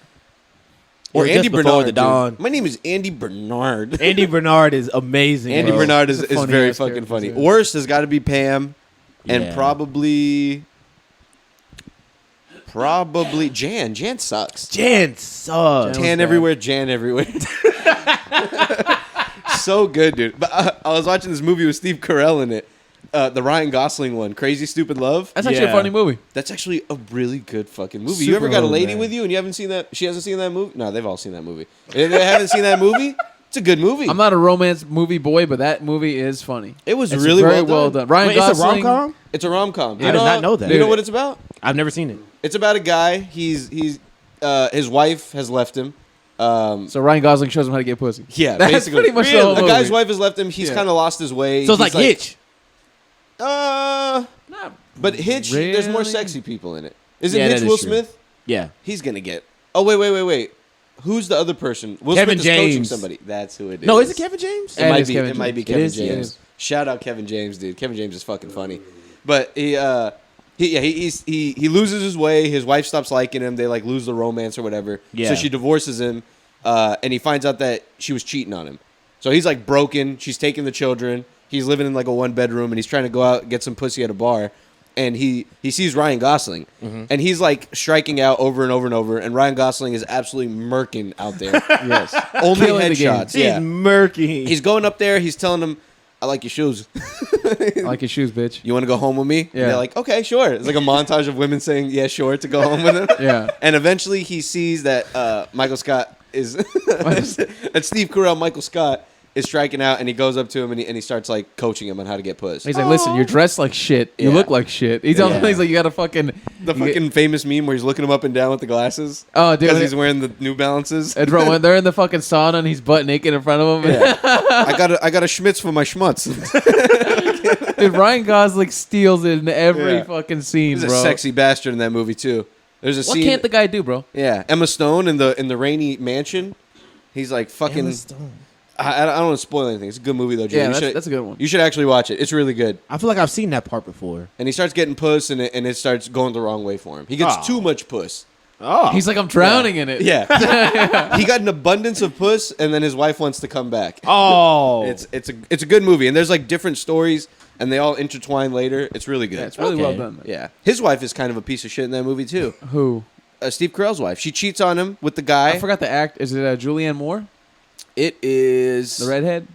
Or Yeah, just Andy before Bernard. the dude. dawn. My name is Andy Bernard. Andy Bernard is amazing. Andy bro. Bernard is He's a very funny-ass fucking character, funny. too. Worst has got to be Pam. and Yeah. probably Jan. Jan sucks. Jan sucks. Jan- Tan bad. everywhere, Jan everywhere. So good, dude. But I was watching this movie with Steve Carell in it, the Ryan Gosling one, Crazy Stupid Love. That's actually a Yeah. funny movie. That's actually a really good fucking movie. Super You ever got a old, lady man. with you and you haven't seen that? She hasn't seen that movie? No, they've all seen that movie. If they haven't seen that movie, it's a good movie. I'm not a romance movie boy, but that movie is funny. It was It's really very well done. Ryan Wait, it's a Gosling. rom-com? It's a rom-com. I did not know that. You know Dude. what it's about? I've never seen it. It's about a guy. He's his wife has left him. So Ryan Gosling shows him how to get pussy. Yeah, That's basically. pretty much the whole The guy's movie. wife has left him. He's Yeah. kind of lost his way. So it's He's like Hitch. Not but Hitch. There's more Really? sexy people in it. Isn't Yeah, Hitch that is Will true. Smith? Yeah. He's gonna get. Oh wait. Who's the other person? Will Kevin Smith is coaching James. somebody. That's who it is. No, is it Kevin James? It Yeah, might is be. Kevin It might be James. Kevin It is, it James. is. Shout out Kevin James, dude. Kevin James is fucking funny. But he loses his way. His wife stops liking him. They like lose the romance or whatever. Yeah. So she divorces him, and he finds out that she was cheating on him. So he's like broken. She's taking the children. He's living in like a 1-bedroom, and he's trying to go out and get some pussy at a bar. And he sees Ryan Gosling, and he's like striking out over and over and over. And Ryan Gosling is absolutely murking out there. Yes. Only Killing the game. headshots. He's Yeah. murky. He's going up there. He's telling him, "I like your shoes. I like your shoes, bitch. You want to go home with me?" Yeah. And they're like, "Okay, sure." It's like a montage of women saying, "Yeah, sure," to go home with him. Yeah. And eventually, he sees that Michael Scott is that Steve Carell, Michael Scott, is striking out, and he goes up to him and he starts like coaching him on how to get puss. He's like, listen, you're dressed like shit. You Yeah. look like shit. He tells him, Yeah. he's like, you got to fucking. The you get- fucking famous meme where he's looking him up and down with the glasses. Oh, dude. Because he's wearing the New Balances. And bro, when they're in the fucking sauna and he's butt naked in front of him. Yeah. I got a schmitz for my schmutz. Dude, Ryan Gosling steals it in every Yeah. fucking scene, He's a bro. sexy bastard in that movie too. There's a What scene. can't the guy do, bro? Yeah, Emma Stone in the rainy mansion. He's like fucking. I don't want to spoil anything. It's a good movie though, Jay. Yeah, You that's, should- that's a good one. You should actually watch it. It's really good. I feel like I've seen that part before. And he starts getting puss, and it starts going the wrong way for him. He gets Oh. too much puss. Oh. He's like, I'm drowning in it. Yeah, he got an abundance of puss, and then his wife wants to come back. Oh. It's a good movie, and there's like different stories, and they all intertwine later. It's really good. Yeah, it's really well Okay. done. Man. Yeah, his wife is kind of a piece of shit in that movie too. Who? Steve Carell's wife. She cheats on him with the guy. I forgot the act. Is it Julianne Moore? It is The redhead?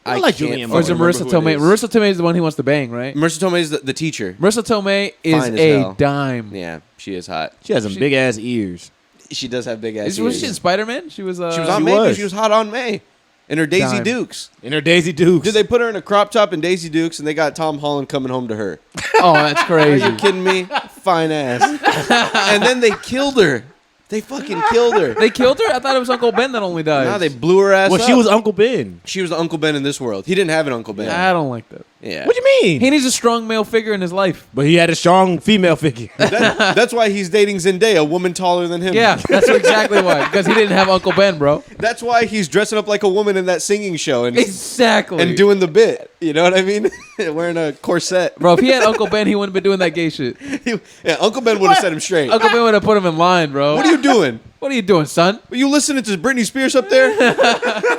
I like can't Julianne fucking Moore. Or is it remember Marissa who Tomei? is. Marissa Tomei is the one he wants to bang, right? Marissa Tomei is the teacher. Marissa Tomei is Fine as a hell. dime. Yeah, she is hot. She has some big ass ears. She does have big ass. Was ears. she in Spider-Man? She was. She was She on May. 'cause was. She was hot on May. In her Daisy Dime. Dukes. In her Daisy Dukes. Dude, they put her in a crop top and Daisy Dukes, and they got Tom Holland coming home to her. Oh, that's Are crazy. you kidding me? Fine ass. And then they killed her. They fucking killed her. They killed her? I thought it was Uncle Ben that only died. Nah, they blew her ass well, up. she was Uncle Ben. She was the Uncle Ben in this world. He didn't have an Uncle Ben. I don't like that. Yeah. What do you mean? He needs a strong male figure in his life. But he had a strong female figure. That's why he's dating Zendaya, a woman taller than him. Yeah, that's exactly why. Because he didn't have Uncle Ben, bro. That's why he's dressing up like a woman in that singing show and Exactly. doing the bit. You know what I mean? Wearing a corset. Bro, if he had Uncle Ben, he wouldn't have been doing that gay shit. Yeah, Uncle Ben would have set him straight. Uncle Ben would have put him in line, bro. What are you doing? What are you doing, son? Are you listening to Britney Spears up there?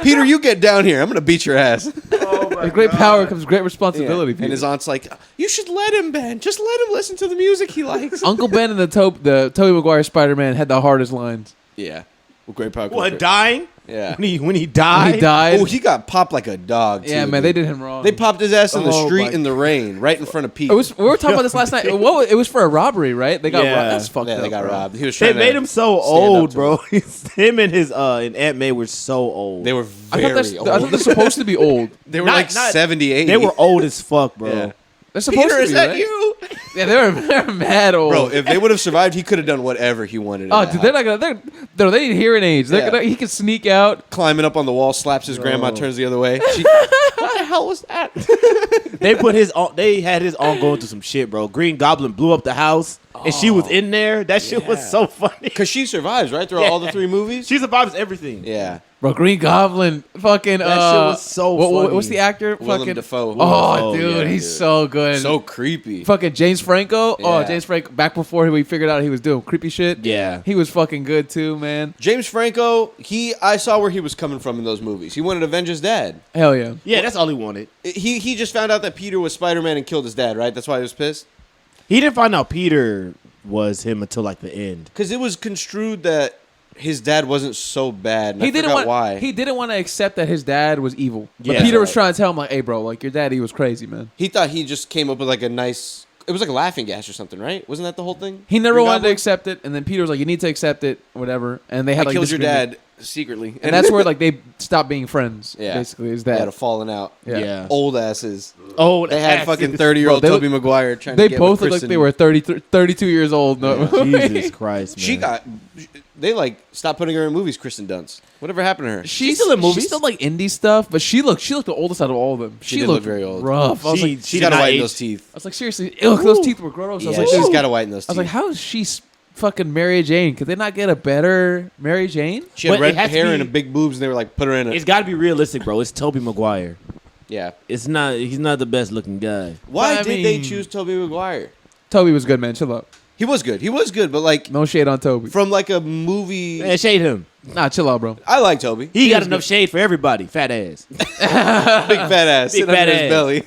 Peter, you get down here. I'm going to beat your ass. With great power comes great responsibility. And his aunt's like, you should let him, Ben. Just let him listen to the music he likes. Uncle Ben and the Tobey Maguire Spider-Man had the hardest lines. Yeah. Well, great power. What, dying? Yeah. When he died? He died. Oh, he got popped like a dog, too. Yeah, man, they did him wrong. They popped his ass in the Oh, street my- in the rain, right in front of Pete. We were talking about this last night. It was for a robbery, right? They got Yeah. robbed. That's fucked yeah, up. they got bro. robbed. He was They trying made to him so stand up old, to bro. Him and his and Aunt May were so old. They were I very thought old. they're supposed to be old. They were Not- like not- 78. They were old as fuck, bro. Yeah. They're supposed Peter, to is be, that right? you? Yeah, they're mad old. Bro, if they would have survived, he could have done whatever he wanted. in Oh, that dude, they're house. not gonna. They need hearing aids. They're Yeah. gonna, he can sneak out. Climbing up on the wall, slaps his grandma, Bro. turns the other way. What the hell was that? They put his aunt, they had his aunt going through some shit, bro. Green Goblin blew up the house. and she was in there. That shit was Yeah. so funny. Because she survives, right? Throughout all the 3 movies? She survives everything. Yeah. Bro, Green Goblin, fucking. That shit was so funny. What's the actor? Willem fucking. Dafoe. Oh, Dafoe, dude, yeah, he's dude. so good. So creepy. Fucking James Franco. Oh, Yeah. James Franco. Back before we figured out he was doing creepy shit. Yeah. He was fucking good too, man. James Franco, I saw where he was coming from in those movies. He wanted to avenge his dad. Hell yeah. Yeah, that's all he wanted. He just found out that Peter was Spider-Man and killed his dad, right? That's why he was pissed? He didn't find out Peter was him until like the end. Because it was construed that his dad wasn't so bad. And He I didn't forgot want. why. He didn't want to accept that his dad was evil. But Yeah. Peter was Right. trying to tell him like, "Hey, bro, like your daddy was crazy, man." He thought he just came up with like a nice... It was like a laughing gas or something, right? Wasn't that the whole thing? He never Green wanted to Goblin? accept it, and then Peter was like, "You need to accept it, whatever." And they I had like killed your disagreement. dad secretly. and that's where like they stopped being friends. Yeah. Basically, is They had that a falling out. Yeah. Old asses. Oh, They had fucking 30-year-old Bro, they Tobey Maguire trying to they get both with looked like Kristen. they were 32 years old. No, Jesus Christ, man. She got... They like stopped putting her in movies, Kristen Dunst. Whatever happened to her? She's still in movies. She's still like indie stuff, but she looked the oldest out of all of them. She She did looked look very old. rough. I was like, She's did got to not whiten age. those teeth. seriously, ew, those teeth were gross. I was Yeah, like, she's dude, got to whiten those I teeth. was like, how is she fucking Mary Jane? Could they not get a better Mary Jane? She had But red it has to hair be- and a big boobs, and they were like, put her in It's it. got to be realistic, bro. It's Tobey Maguire. Yeah. It's not. He's not the best looking guy. Why I did they mean- choose Tobey Maguire? Toby was good, man. Chill out. He was good. He was good, but like No shade on Toby. from like a movie. Man, shade him. Nah, chill out, bro. I like Toby. He got was enough shade for everybody. Fat ass. Big fat ass. Big Sit under fat his ass. belly.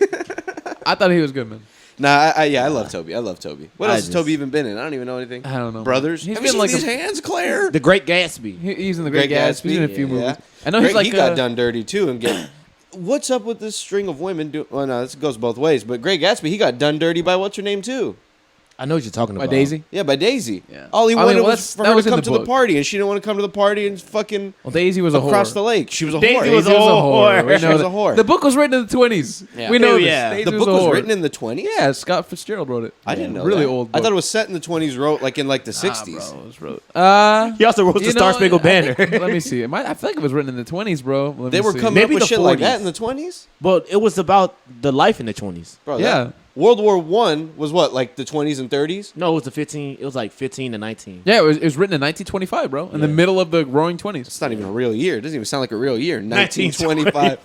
I thought he was good, man. Nah, I love Toby. I love Toby. What I else has just- Toby even been in? I don't even know anything. I don't know. Brothers. He's Have you been seen like these a- hands, Claire? The Great Gatsby. He's in the Great Gatsby. He's in a few yeah. movies. I know he's like he got done dirty too and get. What's up with this string of women? Well, no, this goes both ways. But Great Gatsby, he got done dirty by what's her name too? I know what you're talking by about. Daisy. Yeah, by Daisy. Yeah. All he I mean, wanted well, was that's- for that her was to in come the to the book. party, and she didn't want to come to the party and fucking Well, Daisy was a across whore. the lake. She was a Daisy whore. was Daisy was a whore. whore. We She know was a that. whore. The book was written in the 20s. Yeah. We know Hell this. yeah. Daisy The was book a was whore. written in the 20s? Yeah, Scott Fitzgerald wrote it. I didn't know Really that. old. I book. thought it was set in the 20s, wrote like in like the 60s. Bro, it was wrote. He also wrote the you Star know, Spangled I Banner. think- let me see. I feel like it was written in the 20s, bro. Let They me were see. coming Maybe up with the shit like 40s. that in the 20s? But it was about the life in the 20s. Bro, Yeah. World War One was what, like the 20s and 30s? No, it was the 15. It was like 15 to 19. Yeah, it was written in 1925, bro. In the Yeah. middle of the Roaring 20s. It's not even a real year. It doesn't even sound like a real year. 1925.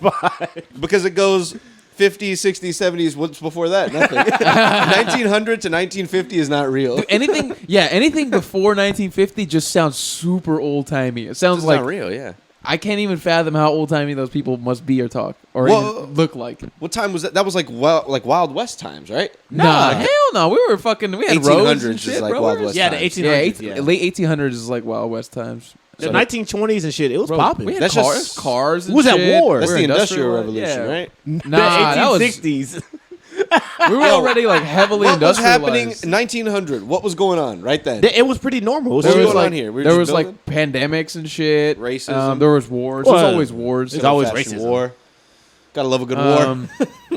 Because it goes 50s, 60s, 70s. What's before that? Nothing. 1900 to 1950 is not real. Anything before 1950 just sounds super old timey. It sounds It's like not real, yeah. I can't even fathom how old timey those people must be or talk or Well, even look like. What time was that? That was like Wild West times, right? Nah, hell no. We had 1800s roads and is shit, like bro. Wild We were- West Yeah, the times. 1800s. Yeah, Yeah, late 1800s is like Wild West times. the So- 1920s and shit. It was Bro, popping. we had That's cars, just- cars. And Who was at shit. war? That's We the were Industrial industrial, Revolution, yeah. right? Nah, that was 1860s. we were already like heavily What was industrialized. happening in 1900? What was going on right then? It was pretty normal. It was What There was was going like on here? We were there just was building? like pandemics and shit. Racism. There was wars. Well, There's always wars. it's always Old-fashioned racism. war. Gotta love a good war.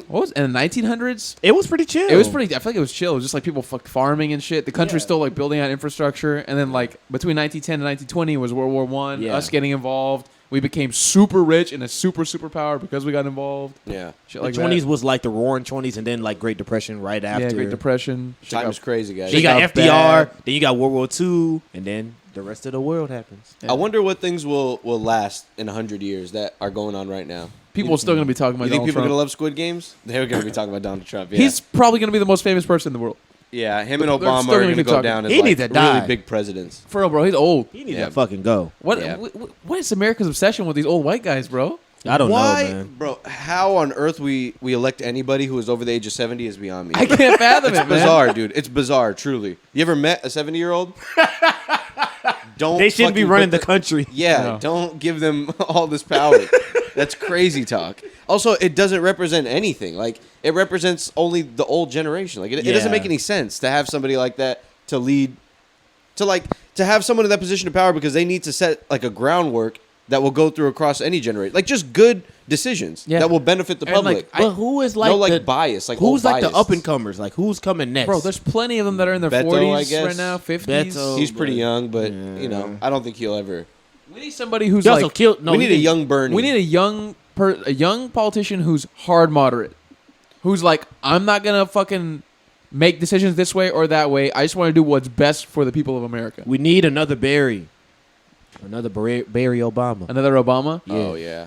What was in the 1900s? It was pretty chill. It was pretty. I feel like it was chill. It was just like people farming and shit. The country's Yeah. still like building out infrastructure, and then like between 1910 and 1920 was World War One. Yeah. Us getting involved, we became super rich and a super superpower because we got involved. Yeah. Shit The like 20s that. was like the Roaring 20s, and then like Great Depression right after. Yeah, Great Depression. Shit Time got- is crazy, guys. Then you got got FDR. bad. Then you got World War II, and then the rest of the world happens. Yeah. I wonder what things will last in 100 years that are going on right now. People are still gonna be talking about You think Donald people are Trump. gonna love Squid Games? They're gonna be talking about Donald Trump. Yeah. He's probably gonna be the most famous person in the world. yeah. Him and They're Obama still are gonna gonna keep go talking. down as He like needs to die. really big presidents. For real, bro. He's old. He needs Yeah. to fucking go. What? Yeah. What is America's obsession with these old white guys, bro? I don't Why, know, man. bro? How on earth we elect anybody who is over the age of 70 is beyond me. I can't fathom It's it, man. bizarre, dude. It's bizarre, truly. You ever met a 70-year-old? Don't. They shouldn't be fucking running put the country. Yeah, No. don't give them all this power. That's crazy talk. Also, it doesn't represent anything. Like, it represents only the old generation. Like, it doesn't Yeah. make any sense to have somebody like that to lead, to have someone in that position of power because they need to set, like, a groundwork that will go through across any generation. Like, just good decisions Yeah. that will benefit the And, public. like, But who is like no, like, the bias. Like, who's old like the bias. up and comers? Like who's coming next? Bro, there's plenty of them that are in their Beto, 40s I guess. right now, 50s. Beto. He's pretty but- young, but, Yeah. you know, I don't think he'll ever. We need somebody who's he also like. killed. No, we he need a didn't- young Bernie. We need a young politician who's hard moderate, who's like, I'm not gonna fucking make decisions this way or that way. I just want to do what's best for the people of America. We need another Barry. Another Barry Obama. Another Obama. Yeah. Oh yeah.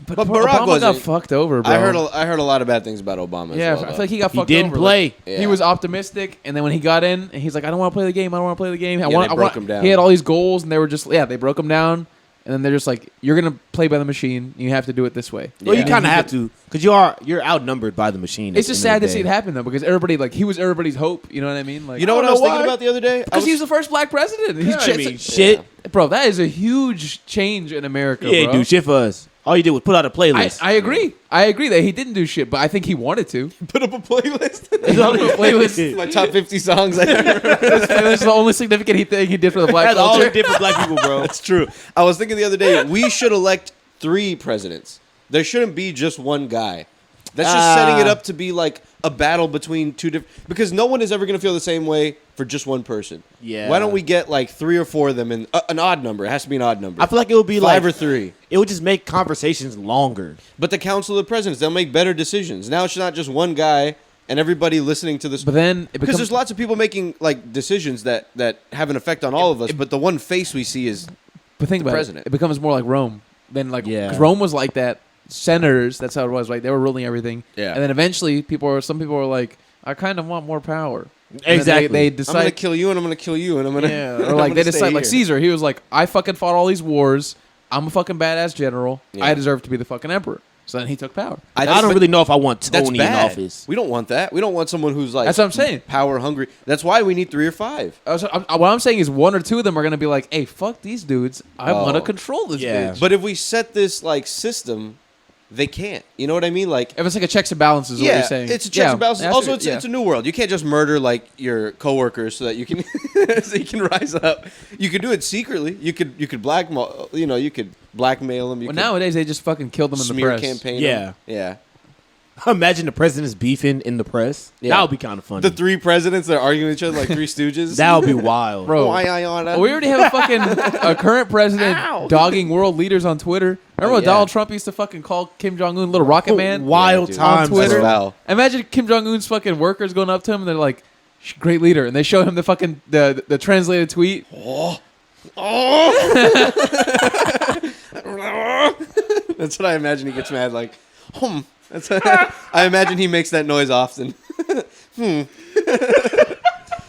But But poor Barack Obama got wasn't- fucked over, bro. I heard a lot of bad things about Obama. Yeah, as well, I feel like he got He fucked didn't over. play. Like, Yeah. He was optimistic, and then when he got in, and he's like, "I don't want to play the game. I don't want to play the game." they broke him down. He had all these goals, and they were just they broke him down, and then they're just like, "You're gonna play by the machine. You have to do it this way." Well, you Yeah. kind of have to because you're outnumbered by the machine. It's at just the end sad of to the see it day. happen though, because everybody he was everybody's hope. You know what I mean? Like, You know what I was thinking why. about the other day? because he was the first black president. He's I mean, shit. bro. That is a huge change in America. He ain't bro. do shit for us. All you did was put out a playlist. I agree. I agree that he didn't do shit, but I think he wanted to. Put up a playlist. Playlist. My top 50 songs I ever. That's the only significant thing he did for the black That's all culture. the different black people, bro. That's true. I was thinking the other day, we should elect 3 presidents. There shouldn't be just one guy. That's just setting it up to be like a battle between 2 different. Because no one is ever going to feel the same way for just one person. Yeah. Why don't we get like 3 or 4 of them in an odd number? It has to be an odd number. I feel like it would be 5 like or 3. It would just make conversations longer. But the Council of Presidents, they'll make better decisions. Now it's not just one guy and everybody listening to this. But then it because becomes there's lots of people making like decisions that have an effect on all of us. But the one face we see is But think the about president. it. It becomes more like Rome. Then Yeah. because Rome was like that. Senators, that's how it was, right? They were ruling everything. Yeah. And then eventually some people were like, I kind of want more power. And then Exactly. They I'm going to decide kill you and I'm going to kill you and I'm going to yeah, or like they decide like Caesar, he was like, I fucking fought all these wars. I'm a fucking badass general. Yeah. I deserve to be the fucking emperor. So then he took power. I don't really know if I want That's Tony in bad. office. We don't want that. We don't want someone who's like That's what I'm saying. power hungry. That's why we need 3 or 5. What I'm saying is 1 or 2 of them are going to be like, hey, fuck these dudes. I want to Oh. control this Yeah. bitch. But if we set this like system, they can't. You know what I mean? Like If it's like a checks and balances, is what yeah, you're saying. it's a checks and balances. that's Also, what- it's a new world. You can't just murder like your coworkers so that you can so you can rise up. You could do it secretly. You could blackmail. You could blackmail them. You Well, could nowadays they just fucking kill them in the smear press. campaign. Yeah. them. Yeah. Imagine the president's beefing in the press. Yeah. That would be kind of funny. The 3 presidents that are arguing with each other like 3 stooges. That would be wild. Bro. Why I oughta- Well, we already have a fucking a current president Ow. dogging world leaders on Twitter. Remember when yeah. Donald Trump used to fucking call Kim Jong Un little rocket man? Wild dude. times. On Twitter. That's foul. Imagine Kim Jong Un's fucking workers going up to him and they're like, "Great leader," and they show him the fucking the translated tweet. That's what I imagine he gets mad like. That's I imagine he makes that noise often.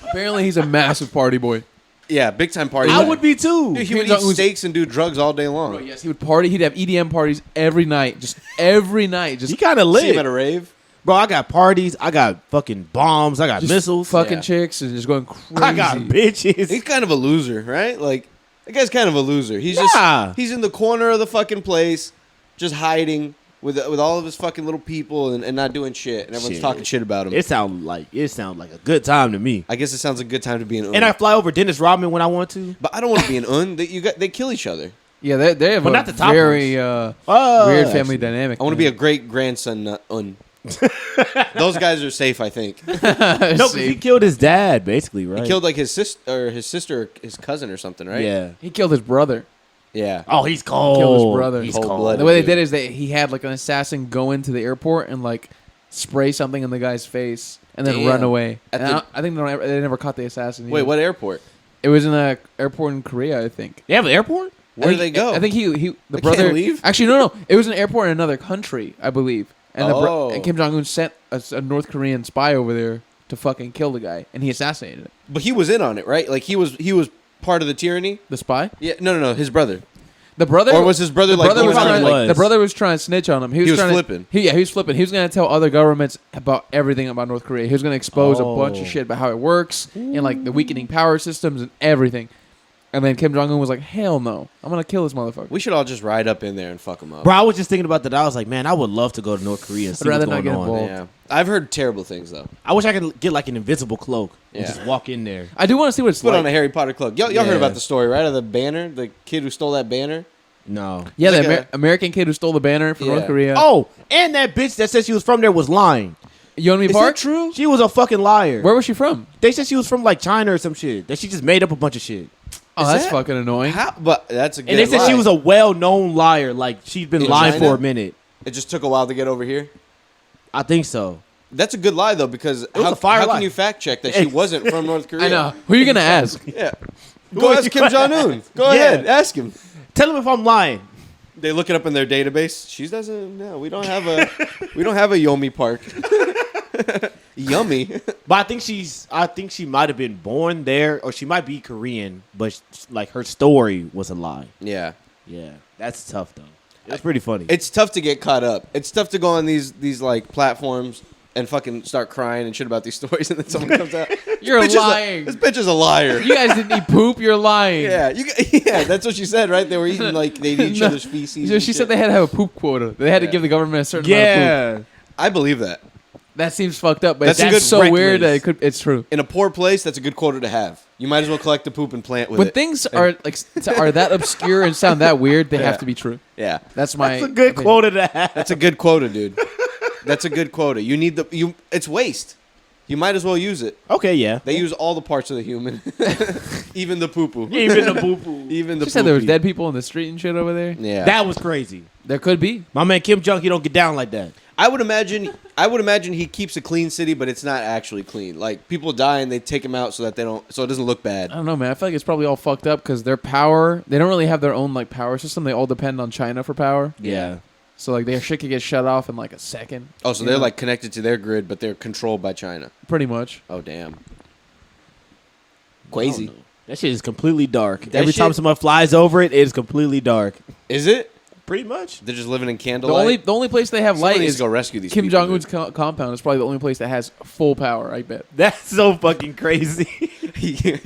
Apparently, he's a massive party boy. Yeah, big time party. I would be too. Dude, he Kim would eat Jong-un's- steaks and do drugs all day long. Bro, yes, he would party. He'd have EDM parties every night, just every night, just He kind of See him at a lit. rave. Bro, I got parties. I got fucking bombs. I got just missiles. fucking Yeah. chicks, and just going crazy. I got bitches. He's kind of a loser, right? Like that guy's kind of a loser. He's Yeah. just he's in the corner of the fucking place, just hiding with all of his fucking little people and not doing shit, and everyone's Shit. talking shit about him. It sound like a good time to me. I guess it sounds like a good time to be an And I fly over Dennis Rodman when I want to. but I don't want to be an un. They kill each other. Yeah, they have But a not the top very Oh, weird family actually. dynamic. I want to be a great grandson un. Those guys are safe, I think. No, because he killed his dad, basically, right? He killed like his sister, or his cousin, or something, right? Yeah. He killed his brother. Yeah. Oh, he's cold. Killed his brother. He's Cold-blooded. cold. The way they dude. did is he had like an assassin go into the airport and like spray something in the guy's face and then Damn. run away. At And the- I think they never caught the assassin. Wait, either. what airport? It was in a airport in Korea, I think. They have an airport? Where I do they think- go? I think the They brother can't leave? Actually, no. It was an airport in another country, I believe. And Oh. and Kim Jong Un sent a North Korean spy over there to fucking kill the guy, and he assassinated him. But he was in on it, right? Like he was part of the tyranny. The spy, Yeah. No. His brother. the brother, Or was his brother the like brother going was around trying, like was. the brother was trying to snitch on him. He was, was trying flipping. To, he was flipping. He was going to tell other governments about everything about North Korea. He was going to expose a bunch Oh. of shit about how it works and like the weakening power systems and everything. And then Kim Jong Un was like, "Hell no, I'm gonna kill this motherfucker." We should all just ride up in there and fuck him up. Bro, I was just thinking about that. I was like, man, I would love to go to North Korea and see rather what's not going get on. involved. Yeah. I've heard terrible things though. I wish I could get like an invisible cloak and Yeah. just walk in there. I do want to see what it's Put like. on a Harry Potter cloak. Y'all heard Yeah. about the story, right? Of the banner, the kid who stole that banner. No. Yeah, It's the like American kid who stole the banner from Yeah. North Korea. Oh, and that bitch that said she was from there was lying. Yeonmi Is Park. that true? She was a fucking liar. Where was she from? They said she was from like China or some shit. That she just made up a bunch of shit. Oh, Is that's that- fucking annoying. How? But that's a good. And they said lie. she was a well-known liar. Like she'd been In lying China? for a minute. It just took a while to get over here. I think so. That's a good lie though, because was how, a fire how lie. can you fact check that she wasn't from North Korea? I know. Who are you gonna ask? Yeah. Go ask Kim Jong Un. Go Yeah. ahead, ask him. Tell him if I'm lying. They look it up in their database. She doesn't. No, we don't have a Yomi Park. Yummy. But I think she might have been born there, or she might be Korean, but like her story was a lie. Yeah. Yeah, that's tough though. It's pretty funny. It's tough to get caught up. It's tough to go on these like platforms and fucking start crying and shit about these stories, and then someone comes out. You're This bitch is a- lying. This bitch is a liar. You guys didn't eat poop. You're lying. Yeah, yeah, that's what she said, right? They were eating like they'd eat each No. other's feces. So and she shit. said they had to have a poop quota. They had to Yeah. give the government a certain amount of poop. yeah. I believe that. That seems fucked up, but That's a it's good so weird that reckless. it's true. In a poor place, that's a good quota to have. You might as well collect the poop and plant with When it. things are like are that obscure and sound that weird, they Yeah. have to be true. Yeah, That's my. That's a good opinion. quota to have. that's a good quota, dude. That's a good quota. You need It's waste. You might as well use it. Okay, yeah. They use all the parts of the human, even the poo poo, Even the boo boo. even the. She said there was poopy. dead people in the street and shit over there. Yeah, That was crazy. There could be. My man Kim Jong, he don't get down like that. I would imagine he keeps a clean city, but it's not actually clean. Like people die and they take him out so that so it doesn't look bad. I don't know, man. I feel like it's probably all fucked up because their power. They don't really have their own like power system. They all depend on China for power. Yeah. So like their shit could get shut off in like a second. Oh, so you they're know? like connected to their grid, but they're controlled by China. Pretty much. Oh damn. I Crazy. don't know. That shit is completely dark. That Every time shit- someone flies over it, it is completely dark. Is it? Pretty much. They're just living in The candlelight. only place they have Someone light needs is to go rescue these Kim people, Jong Un's dude. compound. Is probably the only place that has full power. I bet. That's so fucking crazy.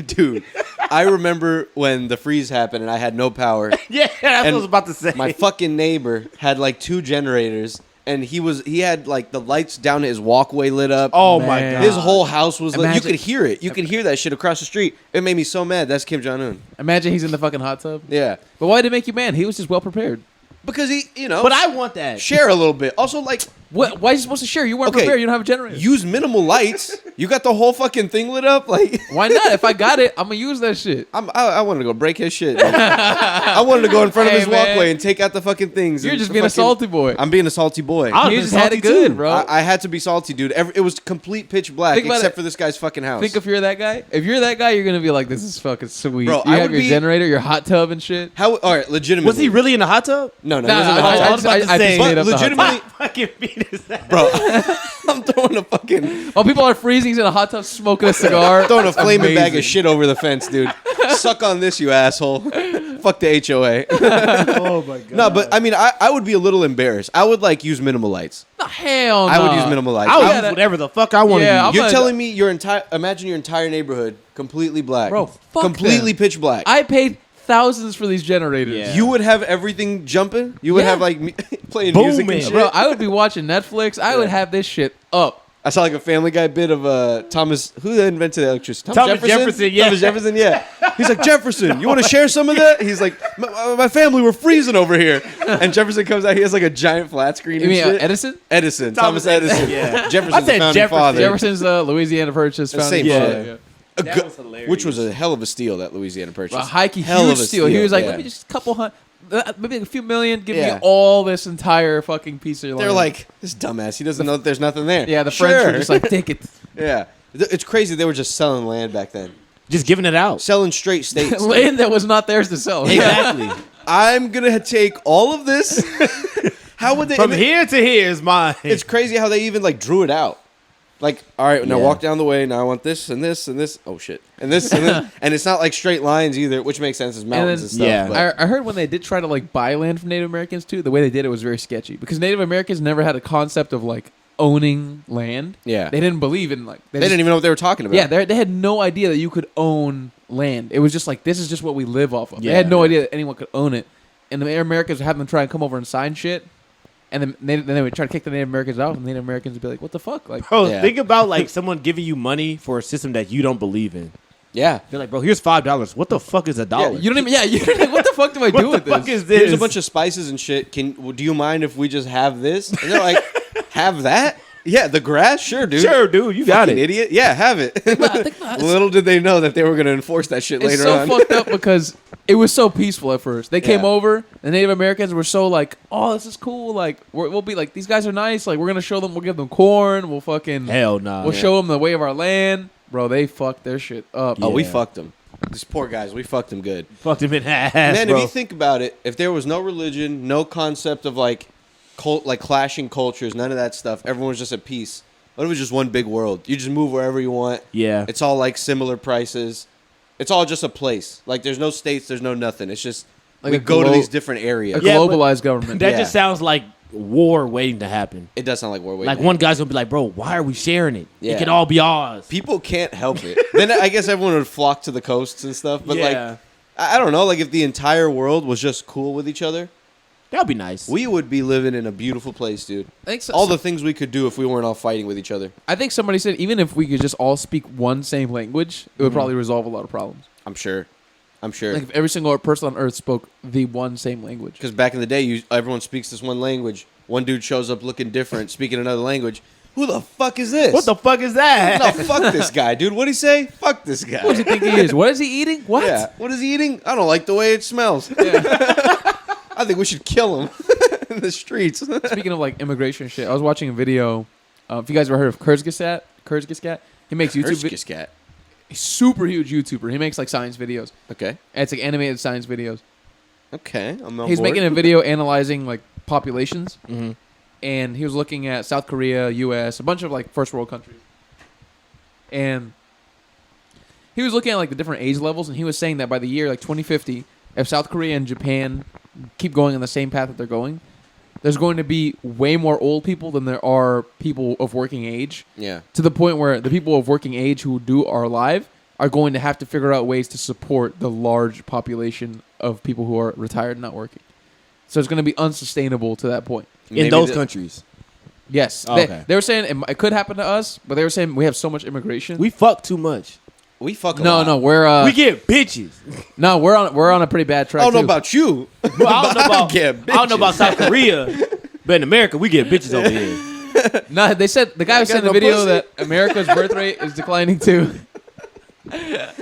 Dude, I remember when the freeze happened and I had no power. Yeah, that's what I And was about to say. My fucking neighbor had like 2 generators, and he had like the lights down his walkway lit up. oh my Man. god. His whole house was lit. You Imagine- could hear it. You could hear that shit across the street. It made me so mad. That's Kim Jong Un. Imagine he's in the fucking hot tub. Yeah, But why did it make you mad? He was just well prepared. because he, But I want that. share a little bit. Also, like What? Why are you supposed to share? You weren't Okay. prepared. You don't have a generator. use minimal lights. You got the whole fucking thing lit up. Like Why not? If I got it, I'm gonna use that shit. I wanted to go break his shit. I wanted to go in front of Hey, his man. walkway and take out the fucking things. You're and just the being a fucking- salty boy. I'm being a salty boy. I'd You been just had it salty good, too. bro. I had to be salty, dude. It was complete pitch black Think about except it. for this guy's fucking house. Think if you're that guy. If you're that guy, you're gonna be like, "This is fucking sweet." Bro, you I have would your be- generator, your hot tub and shit. How? All right, legitimately. Was he really in the hot tub? No, no, Nah, he wasn't in the I- hot I tub. was about to just say, made up the hot tub. legitimately- Fucking beat his ass. Bro, I'm throwing a fucking While people are freezing, he's in a hot tub smoking a cigar. throwing a That's flaming bag amazing. of shit over the fence, dude. Suck on this, you asshole. Fuck the HOA. Oh my god. No, but I mean, I would be a little embarrassed. I would like use minimal lights. No, hell no. I would use minimal lights. I would Yeah, use whatever the fuck I want to Yeah, use. I'm You're gonna- telling me imagine your entire neighborhood completely black. Bro, fuck completely them. pitch black. I paid thousands for these generators. Yeah. You would have everything jumping. You would Yeah. have like playing music and Booming. shit. Bro, I would be watching Netflix. I would Yeah. have this shit up. I saw like a Family Guy bit of Thomas. Who invented the electricity? Thomas Jefferson, yeah. Thomas Jefferson, yeah. He's like, Jefferson, you want to share some of that? He's like, my family, we're freezing over here. And Jefferson comes out. He has like a giant flat screen You and mean shit. Edison? Edison, Thomas Thomas Edison. yeah. Jefferson's I said the founding Jefferson. father. Jefferson's Louisiana Purchase The founding same father. shit. Yeah. A That gu- was hilarious. Which was a hell of a steal, that Louisiana Purchase. A hikey, Hell huge of a steal. He was like, yeah. let me just a couple hundred, maybe a few million, give Yeah. me all this entire fucking piece of land. They're like, this dumbass, he doesn't know that there's nothing there. yeah, the French were Sure. just like, take it. Yeah. It's crazy they were just selling land back then. just giving it out. Selling straight states. Land that was not theirs to sell. Exactly. I'm going to take all of this. How would they? From and it- here to here is mine. It's crazy how they even like drew it out. Like, all right, now Yeah. walk down the way. Now I want this and this and this. Oh shit, and this and this. And it's not like straight lines either, which makes sense as mountains and, then- stuff. Yeah. but- I heard when they did try to like buy land from Native Americans too, the way they did it was very sketchy because Native Americans never had a concept of like owning land. Yeah. They didn't believe in like they didn't even know what they were talking about. Yeah, they had no idea that you could own land. It was just like this is just what we live off of. They Yeah. had no idea that anyone could own it. And the Native Americans would have them try and come over and sign shit. And then they would try to kick the Native Americans out, and the Native Americans would be like, "What the fuck?" Like, Bro, Yeah. think about like someone giving you money for a system that you don't believe in. yeah. They're like, bro, here's $5. What the fuck is a dollar? you don't even. Yeah, you're like, "What the fuck do I do what with the fuck this?" is this? Here's a bunch of spices and shit. Do you mind if we just have this? And they're like, have that? Yeah, the grass, sure, dude. Sure, dude, you got Fucking it. idiot. Yeah, have it. Little did they know that they were going to enforce that shit It's later so on. fucked up because it was so peaceful at first. They came Yeah. over, the Native Americans were so like, "Oh, this is cool. Like, we'll be like, these guys are nice. Like, we're gonna show them. We'll give them corn. We'll fucking Hell nah. we'll show them the way of our land, bro." They fucked their shit up. Oh, we Yeah. fucked them. These poor guys, we fucked them good. Fucked him in the ass, Man, bro. if you think about it, if there was no religion, no concept of like clashing cultures, none of that stuff, everyone was just at peace. What if it was just one big world? You just move wherever you want. Yeah. It's all like similar prices. It's all just a place. Like there's no states, there's no nothing. It's just Like we a go to glo- these different A areas. Yeah, but globalized government. that Yeah. just sounds like war waiting to happen. It does sound like we're waiting. Like one guy's gonna be like, bro, why are we sharing it? Yeah. It could all be ours. People can't help it. Then I guess everyone would flock to the coasts and stuff. But like, Yeah. I don't know. Like if the entire world was just cool with each other, That'd be nice. we would be living in a beautiful place, dude. I think so, All the things we could do if we weren't all fighting with each other. I think somebody said even if we could just all speak one same language, it would probably resolve a lot of problems. I'm sure. I'm sure. Like if every single person on Earth spoke the one same language. Because back in the day, everyone speaks this one language. One dude shows up looking different, speaking another language. Who the fuck is this? What the fuck is that? No, fuck this guy, dude. What'd he say? Fuck this guy. What does he think he is? What is he eating? What? Yeah. What is he eating? I don't like the way it smells. I think we should kill him in the streets. Speaking of like immigration shit, I was watching a video. If you guys ever heard of Kurzgesagt, he makes YouTube. Kurzgesagt. He's super huge YouTuber. He makes like science videos. Okay. And it's like animated science videos. Okay. I'm on He's board. making a video analyzing like populations, Mhm. and he was looking at South Korea, U.S., a bunch of like first world countries, and he was looking at like the different age levels, and he was saying that by the year like 2050, if South Korea and Japan keep going on the same path that they're going, there's going to be way more old people than there are people of working age, Yeah. to the point where the people of working age who are alive are going to have to figure out ways to support the large population of people who are retired and not working. So it's going to be unsustainable to that point. In Maybe those the- countries. Yes. Oh, They, okay. they were saying it could happen to us, but they were saying we have so much immigration. We fuck too much. We fuck a no, lot. no, we're we get bitches. no, we're on a pretty bad track. I don't know too. about you. Well, I don't know about get I don't know about bitches. South Korea, but in America we get bitches over here. No, they said the guy was got saying in no the video pussy. that America's birth rate is declining too. I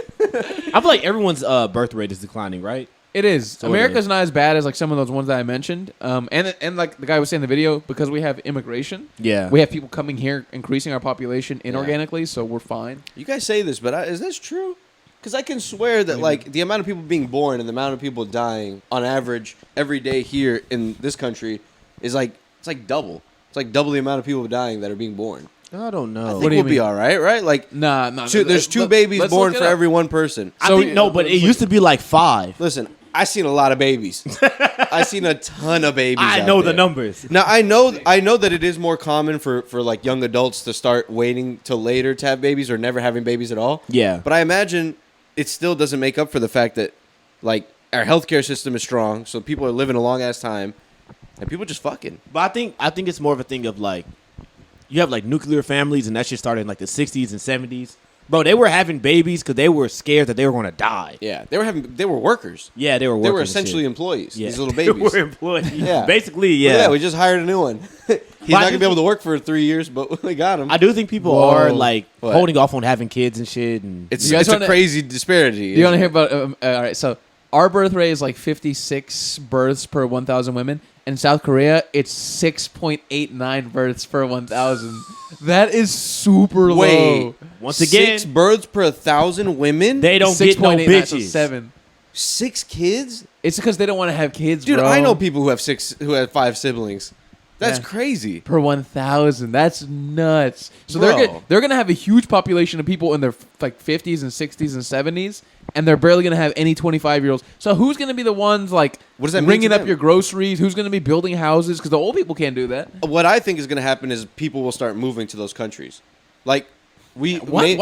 feel like everyone's birth rate is declining, right? It is. So it America's is. not as bad as like some of those ones that I mentioned. And like the guy was saying in the video, because we have immigration, Yeah. we have people coming here, increasing our population inorganically, so we're fine. You guys say this, but is this true? Because I can swear that like the amount of people being born and the amount of people dying on average every day here in this country is like it's like double. It's like double the amount of people dying that are being born. I don't I know. think What do you we'll be mean? all right, right? Like Nah. there's two babies let's born look for it up. every one person. I So think no, but it used to be like 5. Listen, I seen a lot of babies. I seen a ton of babies. I out know the there. numbers. Now I know that it is more common for like young adults to start waiting till later to have babies or never having babies at all. Yeah. But I imagine it still doesn't make up for the fact that like our healthcare system is strong, so people are living a long ass time, and people just fucking. But I think it's more of a thing of like you have like nuclear families and that shit started in like the 60s and 70s. Bro, they were having babies because they were scared that they were going to die. Yeah, they were workers. Yeah, they were working. They were and essentially shit. employees. Yeah. These little They babies. were employees. Yeah. Basically, Look at yeah. that, we just hired a new one. He's But not I gonna do be able to think- work for 3 years, but we got him. I do think people Whoa. are like What? holding off on having kids and shit. And It's You guys a wanna- crazy disparity. You want to hear about? All right, so our birth rate is like 56 births per 1,000 women. In South Korea, it's 6.89 births per 1,000. That is super Wait. low. once again, 6 births per 1,000 women? they don't get no 6.89, so bitches. 7. 6 kids? It's because they don't want to have kids, Dude, bro. I know people who have 5 siblings. That's Yeah. crazy. Per 1,000. That's nuts. So Bro. they're gonna have a huge population of people in their like 50s and 60s and 70s, and they're barely gonna have any 25-year-olds. So who's gonna be the ones like What does that mean ringing to up them? your groceries? Who's gonna be building houses? Because the old people can't do that. What I think is going to happen is people will start moving to those countries. Like Why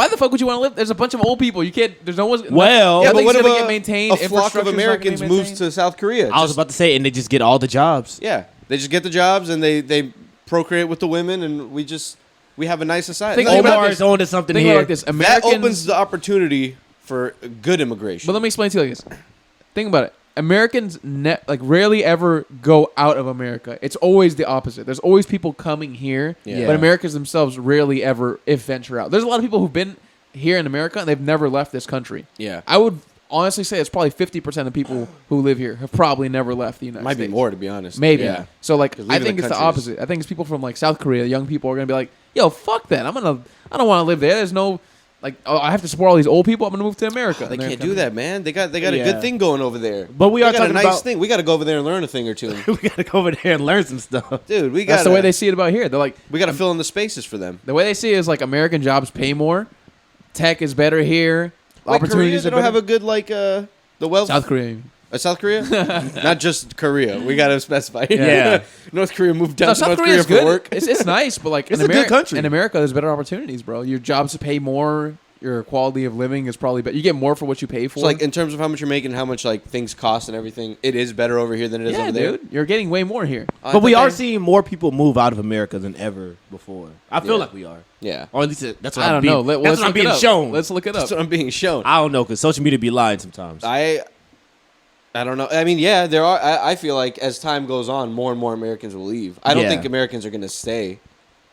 the fuck would you want to live? There's a bunch of old people. You can't. There's no one's. Well- Yeah, but nothing's what if gonna get maintained. a flock of Infrastructure's not gonna be Americans moves maintained. to South Korea? I was about to say, and they just get all the jobs. Yeah, they just get the jobs and they procreate with the women, and we have a nice society. Think about Omar this. is on to something Think about it here. like this. That opens Americans. the opportunity for good immigration. But let me explain to you like this. Think about it. Americans rarely ever go out of America. It's always the opposite. There's always people coming here, Yeah. but Americans themselves rarely ever venture out. There's a lot of people who've been here in America and they've never left this country. Yeah. I would honestly say it's probably 50% of people who live here have probably never left the United Might States. be more, to be honest. Maybe. Yeah. So like, 'Cause I leaving think the it's the country is- opposite. I think it's people from like South Korea. Young people are gonna be like, "Yo, fuck that. I don't want to live there. There's no I have to support all these old people. I'm gonna move to America." They And they're can't coming. do that, man. They got a Yeah. good thing going over there. But we They are got a talking nice about- thing. We got to go over there and learn a thing or two, we gotta go over there and learn some stuff. dude. We got That's the way they see it about here. They're like, we got to fill in the spaces for them. the way they see it is like American jobs pay more, tech is better here, Wait, Korea, opportunities they are don't better. have a good the wealth. South Korea. South Korea, not just Korea. We got to specify. Yeah. North Korea moved down No, to South North Korea Korea is for good. work. It's nice, but like It's in a good country. In America, there's better opportunities, bro. Your jobs pay more. Your quality of living is probably better. You get more for what you pay for. So like in terms of how much you're making, how much like things cost and everything, it is better over here than it is yeah, over there. dude, you're getting way more here. But we are seeing more people move out of America than ever before. I feel Yeah. like we are, Yeah, or at least that's what I I'm don't being, know. That's Let's what I'm look it being up. shown. Let's look it up. that's what I'm being shown. I don't know because social media be lying sometimes. I don't know. I mean, yeah, there are. I feel like as time goes on, more and more Americans will leave. I don't Yeah. think Americans are going to stay.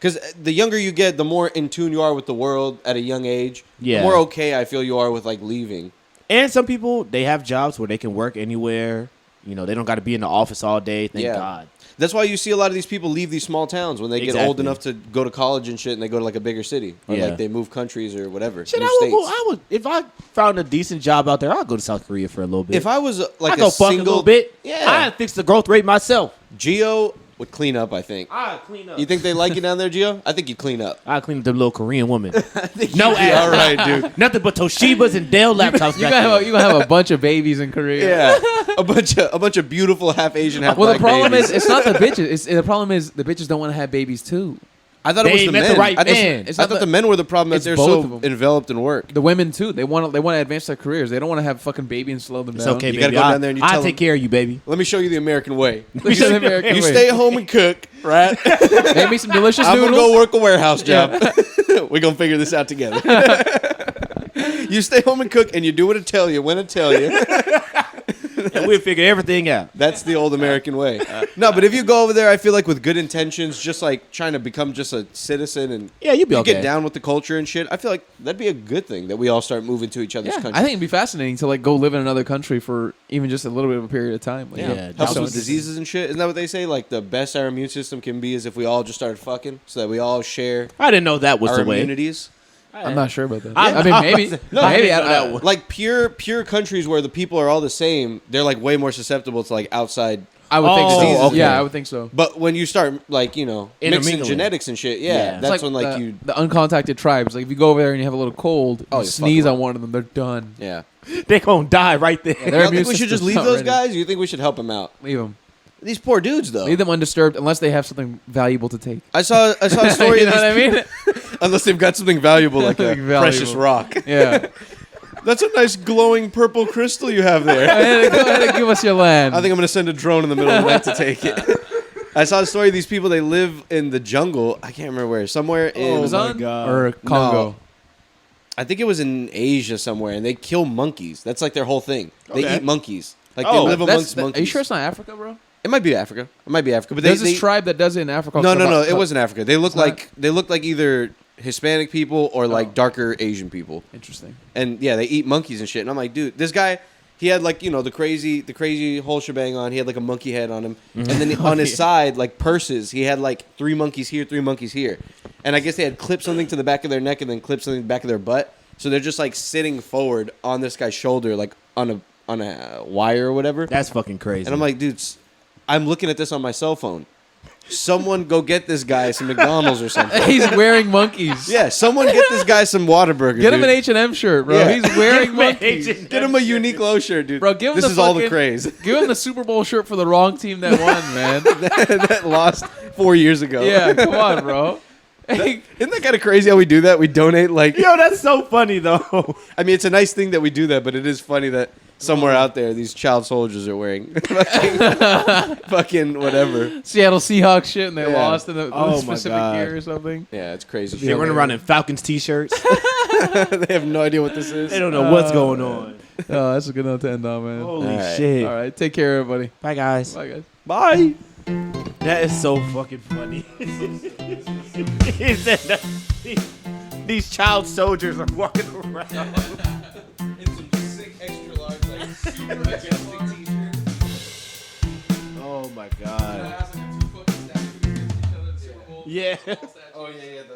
Because the younger you get, the more in tune you are with the world at a young age. Yeah. The more okay I feel you are with like leaving. And some people, they have jobs where they can work anywhere. You know, they don't got to be in the office all day. Thank Yeah. God. That's why you see a lot of these people leave these small towns when they get old Exactly. enough to go to college and shit, and they go to like a bigger city, or Yeah. like they move countries or whatever. Shit, move I would, if I found a decent job out there, I'd go to South Korea for a little bit. If I was like I'd go a fuck a single, little bit. Yeah. I'd fix the growth rate myself. Geo would clean up. I think. I'd clean up. You think they like you down there, Geo? I think you clean up. I'd clean up the little Korean woman. No You'd be ass. all right, dude. Nothing but Toshibas and Dell laptops. You back gonna there. you gonna have a bunch of babies in Korea. Yeah, a bunch of beautiful half Asian, half Well, black the problem babies. is it's not the bitches. The problem is the bitches don't want to have babies too. I thought They it was ain't the met men. the right I, man. It's I not thought the- the men were the problem that it's they're both so of 'em. enveloped in work. The women too. They want to advance their careers. They don't want to have fucking baby and slow them It's down. okay, You baby. gotta go down there and you I'll tell take them- care of you, baby. Let me show you the American way. We should have American You way. stay home and cook, right? Make me some delicious I'm gonna noodles. go work a warehouse job. We're gonna figure this out together. You stay home and cook, and you do what I tell you when I tell you. And we'll figure everything out. That's the old American way. No, but if you go over there, I feel like with good intentions, just like trying to become just a citizen and Yeah, you'd be you okay. get down with the culture and shit. I feel like that'd be a good thing that we all start moving to each other's Yeah, countries. I think it'd be fascinating to like go live in another country for even just a little bit of a period of time. Like, Yeah, helps that's with what- diseases and shit. Isn't that what they say? Like the best our immune system can be is if we all just started fucking, so that we all share I didn't know that was our the way. immunities. I'm not sure about that. I- I mean, maybe. No, I maybe. didn't know I- that one. Like pure countries where the people are all the same, they're like way more susceptible to like outside. I would think Oh, so. okay. Yeah, I would think so. But when you start like mixing Intermingling. genetics and shit, Yeah. yeah, It's that's It's when like the, you the uncontacted tribes. Like if you go over there and you have a little cold, Oh, you you sneeze fuck on one of them, they're done. yeah. They gonna die right there. Their You don't immune think we should just system's leave not those ready. guys? Or you think we should help them out? Leave them. These poor dudes though. Leave them undisturbed unless they have something valuable to take. I saw a story. You of know what I these mean? people- unless they've got something valuable like a Something valuable. precious rock. Yeah. That's a nice glowing purple crystal you have there. Go ahead and give us your land. I think I'm gonna send a drone in the middle of the night to take it. I saw a story of these people. They live in the jungle. I can't remember where. Somewhere in Amazon God. or Congo. No. I think it was in Asia somewhere, and they kill monkeys. That's like their whole thing. They Okay. eat monkeys. Like Oh, they live That's- amongst monkeys. Are you sure it's not Africa, bro? It might be Africa. It might be Africa. But There's they, this tribe that does it in Africa. No, no, no. called- It wasn't Africa. They look It's not? like either Hispanic people or like Oh. darker Asian people. Interesting. And yeah, they eat monkeys and shit. And I'm like, dude, this guy, he had like the crazy whole shebang on. He had like a monkey head on him, and then on his side, like purses, he had like 3 monkeys here, 3 monkeys here. And I guess they had clipped something to the back of their neck and then clipped something to the back of their butt. So they're just like sitting forward on this guy's shoulder, like on a wire or whatever. That's fucking crazy. And I'm like, dude, I'm looking at this on my cell phone. Someone go get this guy some McDonald's or something. He's wearing monkeys. Yeah, someone get this guy some Whataburger. Get him dude. an H&M shirt, bro. Yeah. He's wearing monkeys. Get him a Uniqlo shirt, dude. Bro, give him this the is all the fucking- craze Give him the Super Bowl shirt for the wrong team that won, man. that lost 4 years ago. Yeah, come on, bro. Isn't that kind of crazy how we do that? We donate like. Yo, that's so funny though. I mean, it's a nice thing that we do that, but it is funny that somewhere out there these child soldiers are wearing fucking whatever. Seattle Seahawks shit, and they Yeah. lost in the Oh my specific God. year or something. Yeah, it's crazy. They shit. run around in Falcons t-shirts. They have no idea what this is. They don't know what's going on. Oh, that's a good note to end on, man. Holy All right. shit! All right, take care, everybody. Bye, guys. Bye, guys. Bye. That is so fucking funny. He said that these child soldiers are walking around. In some sick extra large, like super majestic t-shirt. Oh my god. Has like a 2 foot statue against each other. Yeah. Oh yeah, yeah.